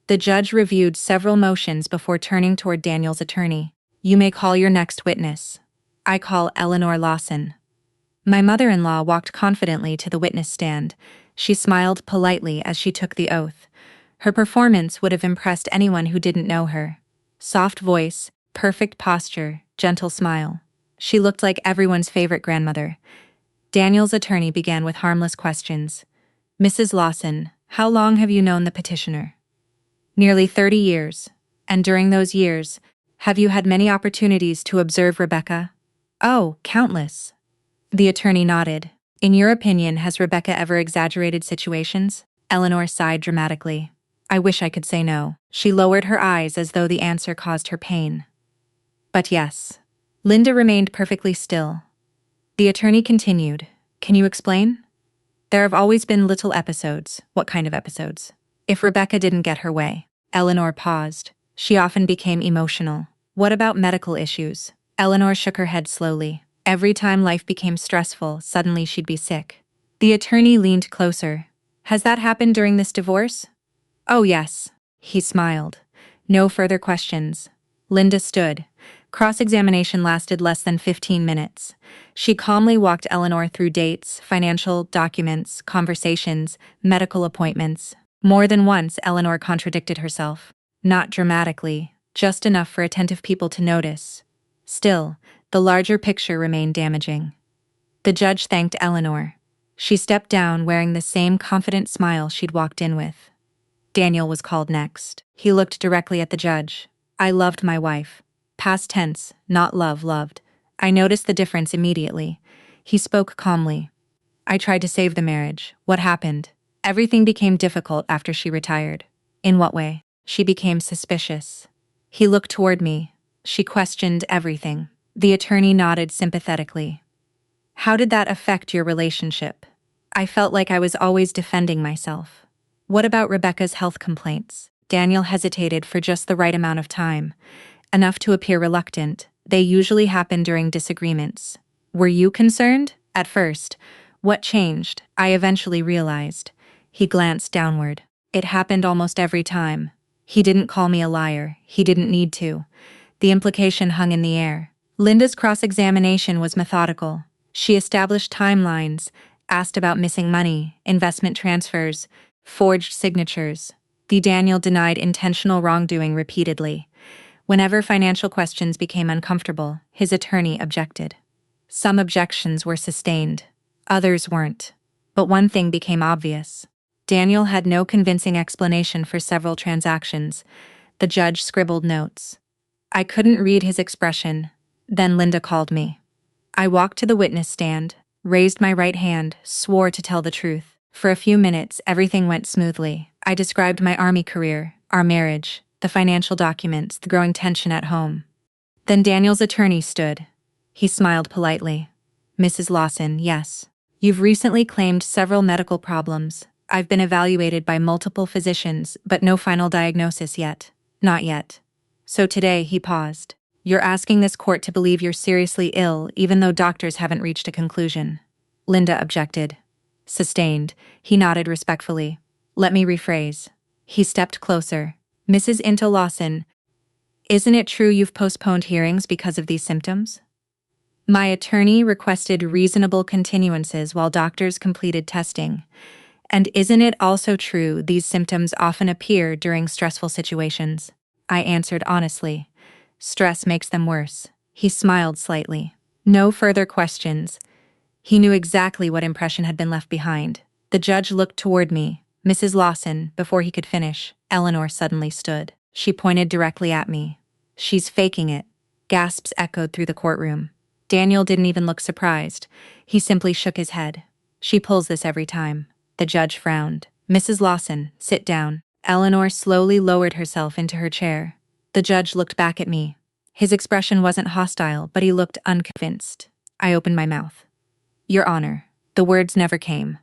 Speaker 1: The judge reviewed several motions before turning toward Daniel's attorney. "You may call your next witness. I call Eleanor Lawson." My mother-in-law walked confidently to the witness stand. She smiled politely as she took the oath. Her performance would have impressed anyone who didn't know her. Soft voice, perfect posture, gentle smile. She looked like everyone's favorite grandmother. Daniel's attorney began with harmless questions. "Mrs. Lawson, how long have you known the petitioner?" "Nearly 30 years. And during those years, have you had many opportunities to observe Rebecca?" "Oh, countless." The attorney nodded. "In your opinion, has Rebecca ever exaggerated situations?" Eleanor sighed dramatically. "I wish I could say no." She lowered her eyes as though the answer caused her pain. "But yes." Linda remained perfectly still. The attorney continued. "Can you explain?" "There have always been little episodes." "What kind of episodes?" "If Rebecca didn't get her way." Eleanor paused. "She often became emotional." "What about medical issues?" Eleanor shook her head slowly. "Every time life became stressful, suddenly she'd be sick." The attorney leaned closer. "Has that happened during this divorce?" "Oh yes." He smiled. "No further questions." Linda stood. Cross-examination lasted less than 15 minutes. She calmly walked Eleanor through dates, financial documents, conversations, medical appointments. More than once, Eleanor contradicted herself. Not dramatically, just enough for attentive people to notice. Still, the larger picture remained damaging. The judge thanked Eleanor. She stepped down wearing the same confident smile she'd walked in with. Daniel was called next. He looked directly at the judge. "I loved my wife." Past tense, not loved. I noticed the difference immediately. He spoke calmly. "I tried to save the marriage. What happened? Everything became difficult after she retired." "In what way?" "She became suspicious." He looked toward me. "She questioned everything." The attorney nodded sympathetically. "How did that affect your relationship?" "I felt like I was always defending myself." "What about Rebecca's health complaints?" Daniel hesitated for just the right amount of time, enough to appear reluctant. "They usually happen during disagreements." "Were you concerned?" "At first." "What changed?" "I eventually realized." He glanced downward. "It happened almost every time." He didn't call me a liar. He didn't need to. The implication hung in the air. Linda's cross-examination was methodical. She established timelines, asked about missing money, investment transfers, forged signatures. The Daniel denied intentional wrongdoing repeatedly. Whenever financial questions became uncomfortable, his attorney objected. Some objections were sustained. Others weren't. But one thing became obvious. Daniel had no convincing explanation for several transactions. The judge scribbled notes. I couldn't read his expression. Then Linda called me. I walked to the witness stand, raised my right hand, swore to tell the truth. For a few minutes, everything went smoothly. I described my army career, our marriage, the financial documents, the growing tension at home. Then Daniel's attorney stood. He smiled politely. "Mrs. Lawson, yes. You've recently claimed several medical problems. I've been evaluated by multiple physicians, but no final diagnosis yet." "Not yet." So today, he paused. "You're asking this court to believe you're seriously ill, even though doctors haven't reached a conclusion." Linda objected. Sustained. He nodded respectfully. "Let me rephrase." He stepped closer. "Mrs. Into Lawson, isn't it true you've postponed hearings because of these symptoms?" My attorney requested reasonable continuances while doctors completed testing. "And isn't it also true these symptoms often appear during stressful situations?" I answered honestly. "Stress makes them worse." He smiled slightly. No further questions. He knew exactly what impression had been left behind. The judge looked toward me. "Mrs. Lawson," before he could finish, Eleanor suddenly stood. She pointed directly at me. "She's faking it." Gasps echoed through the courtroom. Daniel didn't even look surprised. He simply shook his head. "She pulls this every time." The judge frowned. "Mrs. Lawson, sit down." Eleanor slowly lowered herself into her chair. The judge looked back at me. His expression wasn't hostile, but he looked unconvinced. I opened my mouth. Your Honor. The words never came.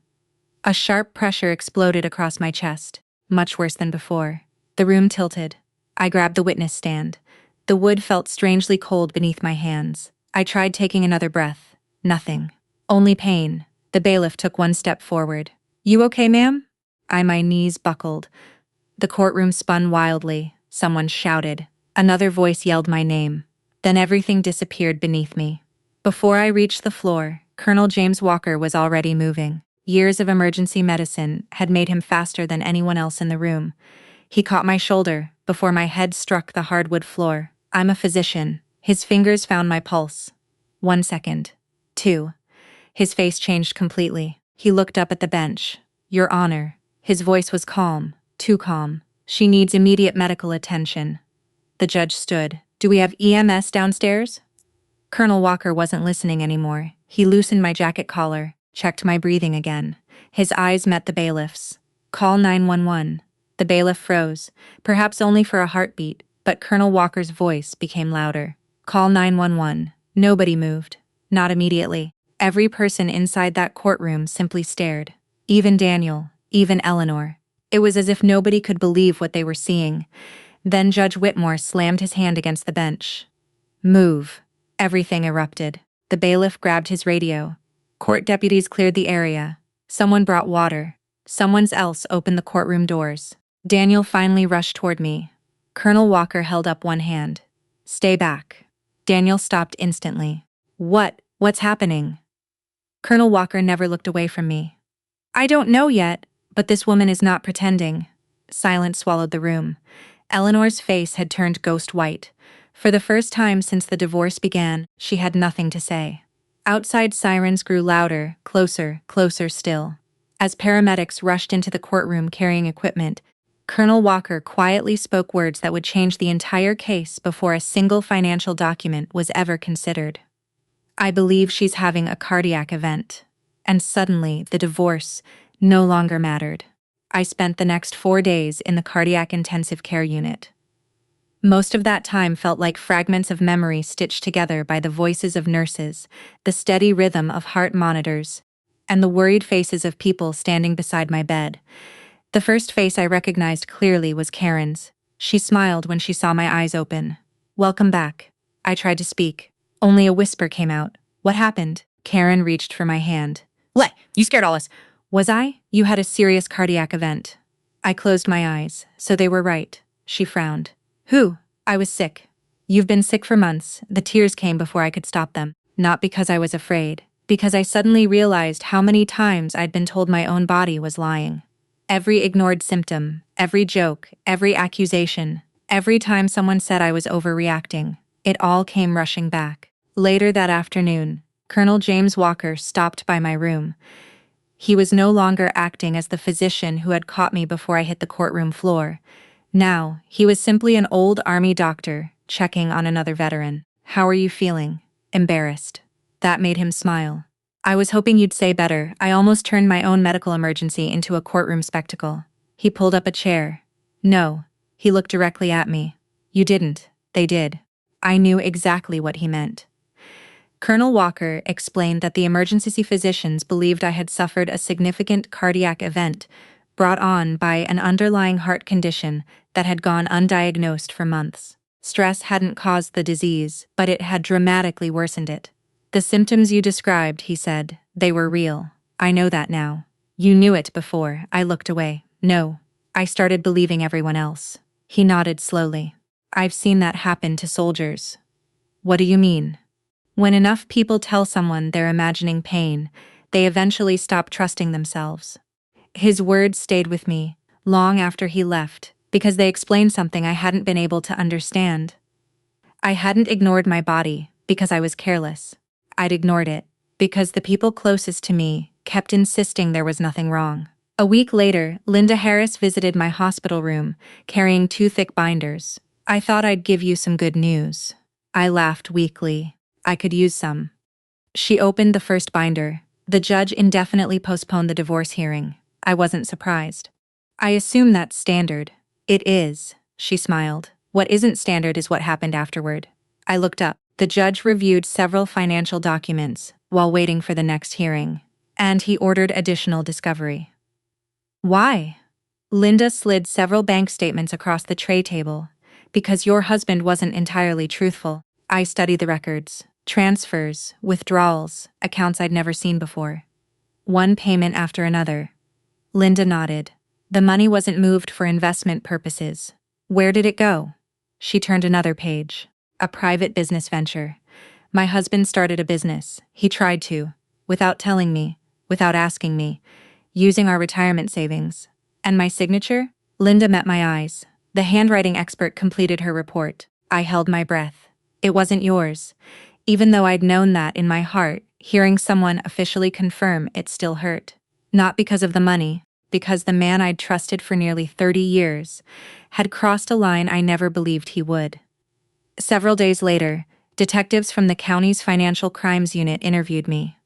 Speaker 1: A sharp pressure exploded across my chest, much worse than before. The room tilted. I grabbed the witness stand. The wood felt strangely cold beneath my hands. I tried taking another breath. Nothing. Only pain. The bailiff took one step forward. You okay, ma'am? My knees buckled. The courtroom spun wildly. Someone shouted. Another voice yelled my name. Then everything disappeared beneath me. Before I reached the floor, Colonel James Walker was already moving. Years of emergency medicine had made him faster than anyone else in the room. He caught my shoulder before my head struck the hardwood floor. I'm a physician. His fingers found my pulse. 1 second. 2. His face changed completely. He looked up at the bench. Your Honor. His voice was calm. Too calm. She needs immediate medical attention. The judge stood. Do we have EMS downstairs? Colonel Walker wasn't listening anymore. He loosened my jacket collar, checked my breathing again. His eyes met the bailiff's. Call 911. The bailiff froze, perhaps only for a heartbeat, but Colonel Walker's voice became louder. Call 911. Nobody moved. Not immediately. Every person inside that courtroom simply stared. Even Daniel, even Eleanor. It was as if nobody could believe what they were seeing. Then Judge Whitmore slammed his hand against the bench. Move. Everything erupted. The bailiff grabbed his radio. Court deputies cleared the area. Someone brought water. Someone else opened the courtroom doors. Daniel finally rushed toward me. Colonel Walker held up one hand. Stay back. Daniel stopped instantly. What's happening? Colonel Walker never looked away from me. I don't know yet, but this woman is not pretending. Silence swallowed the room. Eleanor's face had turned ghost white. For the first time since the divorce began, she had nothing to say. Outside sirens grew louder, closer still. As paramedics rushed into the courtroom carrying equipment, Colonel Walker quietly spoke words that would change the entire case before a single financial document was ever considered. I believe she's having a cardiac event. And suddenly, the divorce no longer mattered. I spent the next 4 days in the cardiac intensive care unit. Most of that time felt like fragments of memory stitched together by the voices of nurses, the steady rhythm of heart monitors, and the worried faces of people standing beside my bed. The first face I recognized clearly was Karen's. She smiled when she saw my eyes open. Welcome back. I tried to speak. Only a whisper came out. What happened? Karen reached for my hand. What? You scared all us. Was I? You had a serious cardiac event. I closed my eyes, so they were right. She frowned. Who? I was sick. You've been sick for months. The tears came before I could stop them. Not because I was afraid. Because I suddenly realized how many times I'd been told my own body was lying. Every ignored symptom, every joke, every accusation, every time someone said I was overreacting, it all came rushing back. Later that afternoon, Colonel James Walker stopped by my room. He was no longer acting as the physician who had caught me before I hit the courtroom floor. Now, he was simply an old army doctor, checking on another veteran. How are you feeling? Embarrassed. That made him smile. I was hoping you'd say better. I almost turned my own medical emergency into a courtroom spectacle. He pulled up a chair. No. He looked directly at me. You didn't. They did. I knew exactly what he meant. Colonel Walker explained that the emergency physicians believed I had suffered a significant cardiac event brought on by an underlying heart condition that had gone undiagnosed for months. Stress hadn't caused the disease, but it had dramatically worsened it. The symptoms you described, he said, they were real. I know that now. You knew it before. I looked away. No. I started believing everyone else. He nodded slowly. I've seen that happen to soldiers. What do you mean? When enough people tell someone they're imagining pain, they eventually stop trusting themselves. His words stayed with me, long after he left, because they explained something I hadn't been able to understand. I hadn't ignored my body, because I was careless. I'd ignored it, because the people closest to me kept insisting there was nothing wrong. A week later, Linda Harris visited my hospital room, carrying 2 thick binders. I thought I'd give you some good news. I laughed weakly. I could use some. She opened the first binder. The judge indefinitely postponed the divorce hearing. I wasn't surprised. I assume that's standard. It is, she smiled. What isn't standard is what happened afterward. I looked up. The judge reviewed several financial documents while waiting for the next hearing, and he ordered additional discovery. Why? Linda slid several bank statements across the tray table. Because your husband wasn't entirely truthful. I studied the records, transfers, withdrawals, accounts I'd never seen before. One payment after another. Linda nodded. The money wasn't moved for investment purposes. Where did it go? She turned another page. A private business venture. My husband started a business. He tried to, without telling me, without asking me, using our retirement savings. And my signature? Linda met my eyes. The handwriting expert completed her report. I held my breath. It wasn't yours. Even though I'd known that in my heart, hearing someone officially confirm it still hurt. Not because of the money, because the man I'd trusted for nearly 30 years had crossed a line I never believed he would. Several days later, detectives from the county's financial crimes unit interviewed me.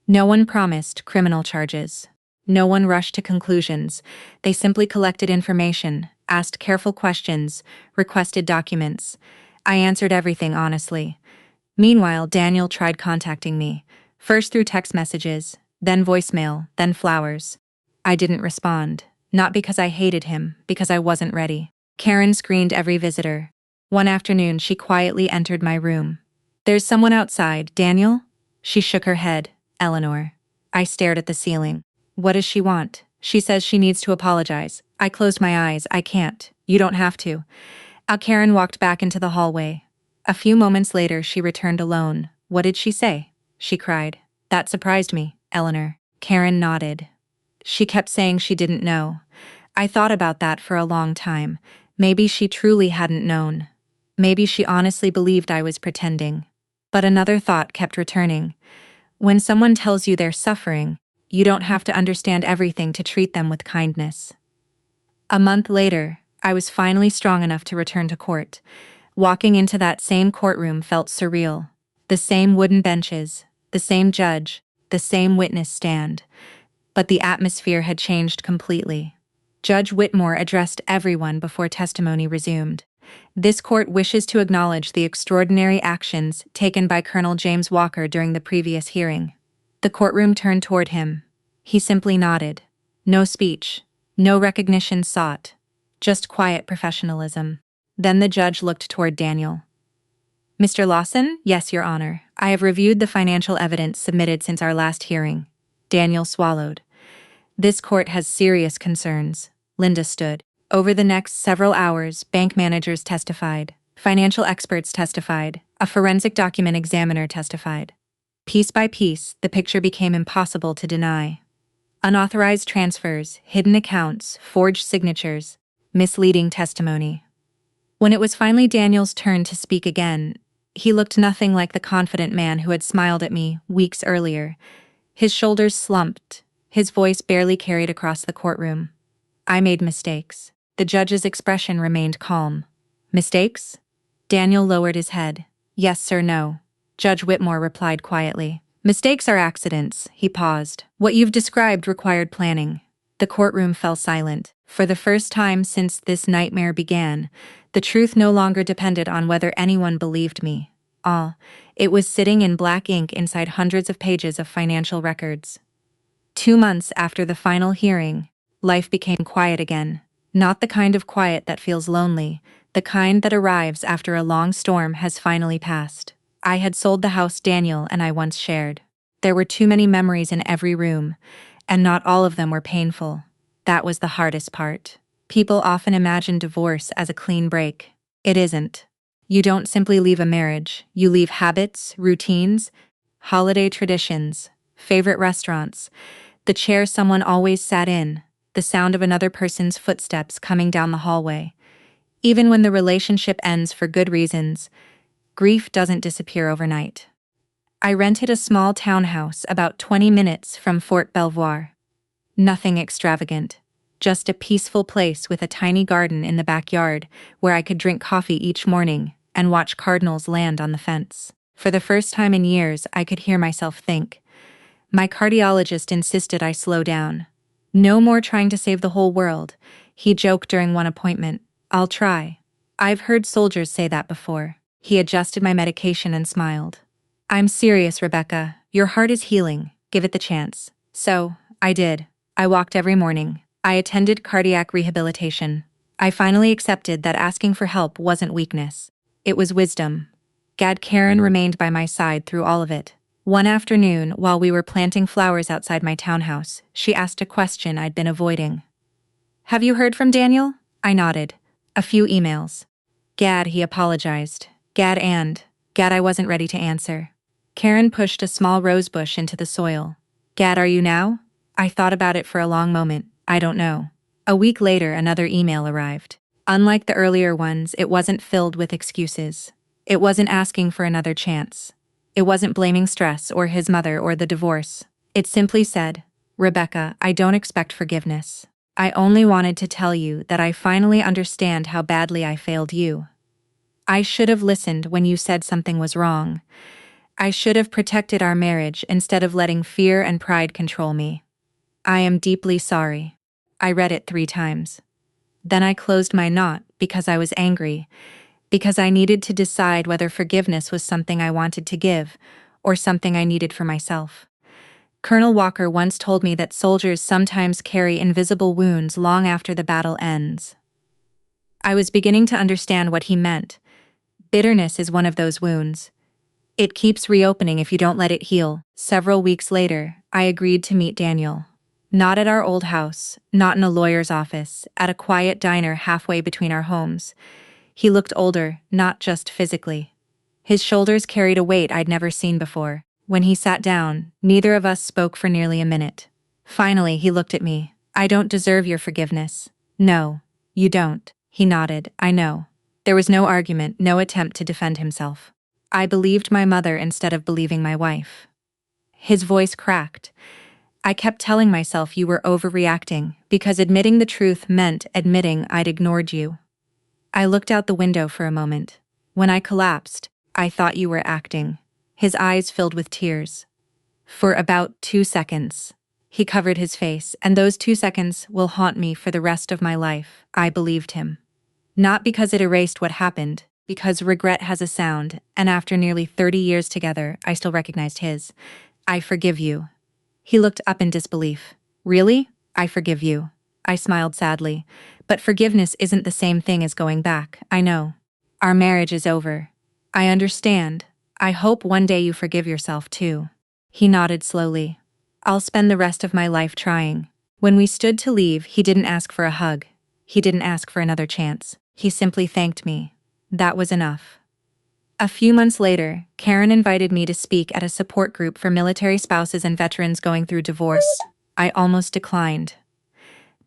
Speaker 1: No one promised criminal charges. No one rushed to conclusions. They simply collected information, asked careful questions, requested documents. I answered everything honestly. Meanwhile, Daniel tried contacting me, first through text messages, then voicemail, then flowers. I didn't respond, not because I hated him, because I wasn't ready. Karen screened every visitor. One afternoon, she quietly entered my room. There's someone outside, Daniel? She shook her head. Eleanor. I stared at the ceiling. What does she want? She says she needs to apologize. I closed my eyes. I can't. You don't have to. Karen walked back into the hallway. A few moments later, she returned alone. What did she say? She cried. That surprised me, Eleanor. Karen nodded. She kept saying she didn't know. I thought about that for a long time. Maybe she truly hadn't known. Maybe she honestly believed I was pretending. But another thought kept returning. When someone tells you they're suffering, you don't have to understand everything to treat them with kindness. A month later, I was finally strong enough to return to court. Walking into that same courtroom felt surreal. The same wooden benches, the same judge, the same witness stand. But the atmosphere had changed completely. Judge Whitmore addressed everyone before testimony resumed. This court wishes to acknowledge the extraordinary actions taken by Colonel James Walker during the previous hearing. The courtroom turned toward him. He simply nodded. No speech, no recognition sought, just quiet professionalism. Then the judge looked toward Daniel. Mr. Lawson? Yes, Your Honor. I have reviewed the financial evidence submitted since our last hearing. Daniel swallowed. This court has serious concerns. Linda stood. Over the next several hours, bank managers testified, financial experts testified, a forensic document examiner testified. Piece by piece, the picture became impossible to deny. Unauthorized transfers, hidden accounts, forged signatures, misleading testimony. When it was finally Daniel's turn to speak again, he looked nothing like the confident man who had smiled at me weeks earlier. His shoulders slumped, his voice barely carried across the courtroom. I made mistakes. The judge's expression remained calm. Mistakes? Daniel lowered his head. Yes, sir, no. Judge Whitmore replied quietly. Mistakes are accidents. He paused. What you've described required planning. The courtroom fell silent. For the first time since this nightmare began, the truth no longer depended on whether anyone believed me. It was sitting in black ink inside hundreds of pages of financial records. 2 months after the final hearing, life became quiet again. Not the kind of quiet that feels lonely, the kind that arrives after a long storm has finally passed. I had sold the house Daniel and I once shared. There were too many memories in every room, and not all of them were painful. That was the hardest part. People often imagine divorce as a clean break. It isn't. You don't simply leave a marriage, you leave habits, routines, holiday traditions, favorite restaurants, the chair someone always sat in, the sound of another person's footsteps coming down the hallway. Even when the relationship ends for good reasons, grief doesn't disappear overnight. I rented a small townhouse about 20 minutes from Fort Belvoir. Nothing extravagant, just a peaceful place with a tiny garden in the backyard where I could drink coffee each morning and watch cardinals land on the fence. For the first time in years, I could hear myself think. My cardiologist insisted I slow down. No more trying to save the whole world, he joked during one appointment. I'll try. I've heard soldiers say that before. He adjusted my medication and smiled. I'm serious, Rebecca. Your heart is healing. Give it the chance. So, I did. I walked every morning. I attended cardiac rehabilitation. I finally accepted that asking for help wasn't weakness. It was wisdom. Karen remained by my side through all of it. One afternoon, while we were planting flowers outside my townhouse, she asked a question I'd been avoiding. Have you heard from Daniel? I nodded. A few emails. He apologized. I wasn't ready to answer. Karen pushed a small rose bush into the soil. Are you now? I thought about it for a long moment. I don't know. A week later, another email arrived. Unlike the earlier ones, it wasn't filled with excuses. It wasn't asking for another chance. It wasn't blaming stress or his mother or the divorce. It simply said, Rebecca, I don't expect forgiveness. I only wanted to tell you that I finally understand how badly I failed you. I should have listened when you said something was wrong. I should have protected our marriage instead of letting fear and pride control me. I am deeply sorry. I read it 3 times. Then I closed my knot because I was angry, because I needed to decide whether forgiveness was something I wanted to give or something I needed for myself. Colonel Walker once told me that soldiers sometimes carry invisible wounds long after the battle ends. I was beginning to understand what he meant. Bitterness is one of those wounds. It keeps reopening if you don't let it heal. Several weeks later, I agreed to meet Daniel. Not at our old house, not in a lawyer's office, at a quiet diner halfway between our homes. He looked older, not just physically. His shoulders carried a weight I'd never seen before. When he sat down, neither of us spoke for nearly a minute. Finally, he looked at me. I don't deserve your forgiveness. No, you don't. He nodded. I know. There was no argument, no attempt to defend himself. I believed my mother instead of believing my wife. His voice cracked. I kept telling myself you were overreacting because admitting the truth meant admitting I'd ignored you. I looked out the window for a moment. When I collapsed, I thought you were acting. His eyes filled with tears. For about 2 seconds. He covered his face, and those 2 seconds will haunt me for the rest of my life. I believed him. Not because it erased what happened, because regret has a sound, and after nearly 30 years together, I still recognized his. I forgive you. He looked up in disbelief. Really? I forgive you. I smiled sadly. But forgiveness isn't the same thing as going back, I know. Our marriage is over. I understand. I hope one day you forgive yourself too. He nodded slowly. I'll spend the rest of my life trying. When we stood to leave, he didn't ask for a hug. He didn't ask for another chance. He simply thanked me. That was enough. A few months later, Karen invited me to speak at a support group for military spouses and veterans going through divorce. I almost declined.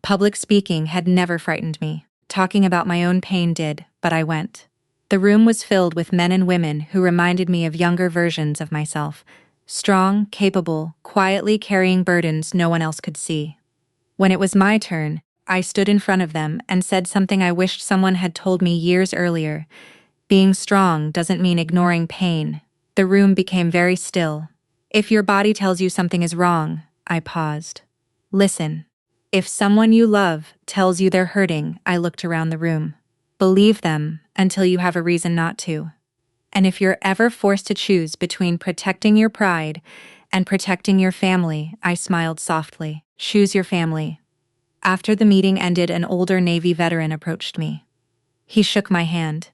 Speaker 1: Public speaking had never frightened me. Talking about my own pain did, but I went. The room was filled with men and women who reminded me of younger versions of myself. Strong, capable, quietly carrying burdens no one else could see. When it was my turn, I stood in front of them and said something I wished someone had told me years earlier. Being strong doesn't mean ignoring pain. The room became very still. If your body tells you something is wrong, I paused. Listen. If someone you love tells you they're hurting, I looked around the room. Believe them until you have a reason not to. And if you're ever forced to choose between protecting your pride and protecting your family, I smiled softly. Choose your family. After the meeting ended, an older Navy veteran approached me. He shook my hand.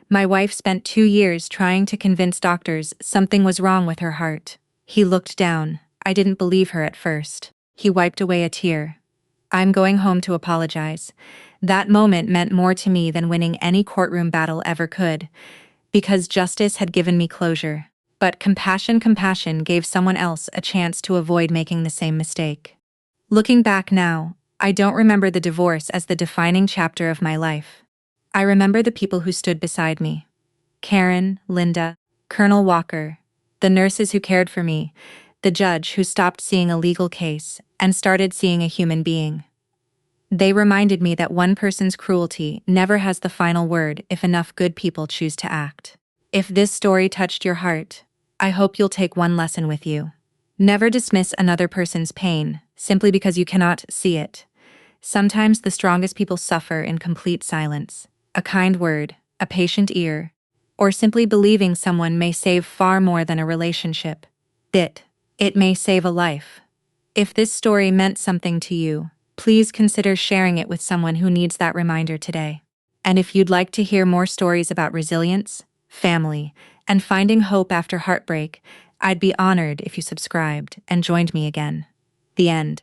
Speaker 1: My wife spent 2 years trying to convince doctors something was wrong with her heart. He looked down. I didn't believe her at first. He wiped away a tear. I'm going home to apologize. That moment meant more to me than winning any courtroom battle ever could, because justice had given me closure. But compassion gave someone else a chance to avoid making the same mistake. Looking back now, I don't remember the divorce as the defining chapter of my life. I remember the people who stood beside me. Karen, Linda, Colonel Walker, the nurses who cared for me, the judge who stopped seeing a legal case and started seeing a human being. They reminded me that one person's cruelty never has the final word if enough good people choose to act. If this story touched your heart, I hope you'll take one lesson with you. Never dismiss another person's pain simply because you cannot see it. Sometimes the strongest people suffer in complete silence. A kind word, a patient ear, or simply believing someone may save far more than a relationship. It may save a life. If this story meant something to you, please consider sharing it with someone who needs that reminder today. And if you'd like to hear more stories about resilience, family, and finding hope after heartbreak, I'd be honored if you subscribed and joined me again. The end.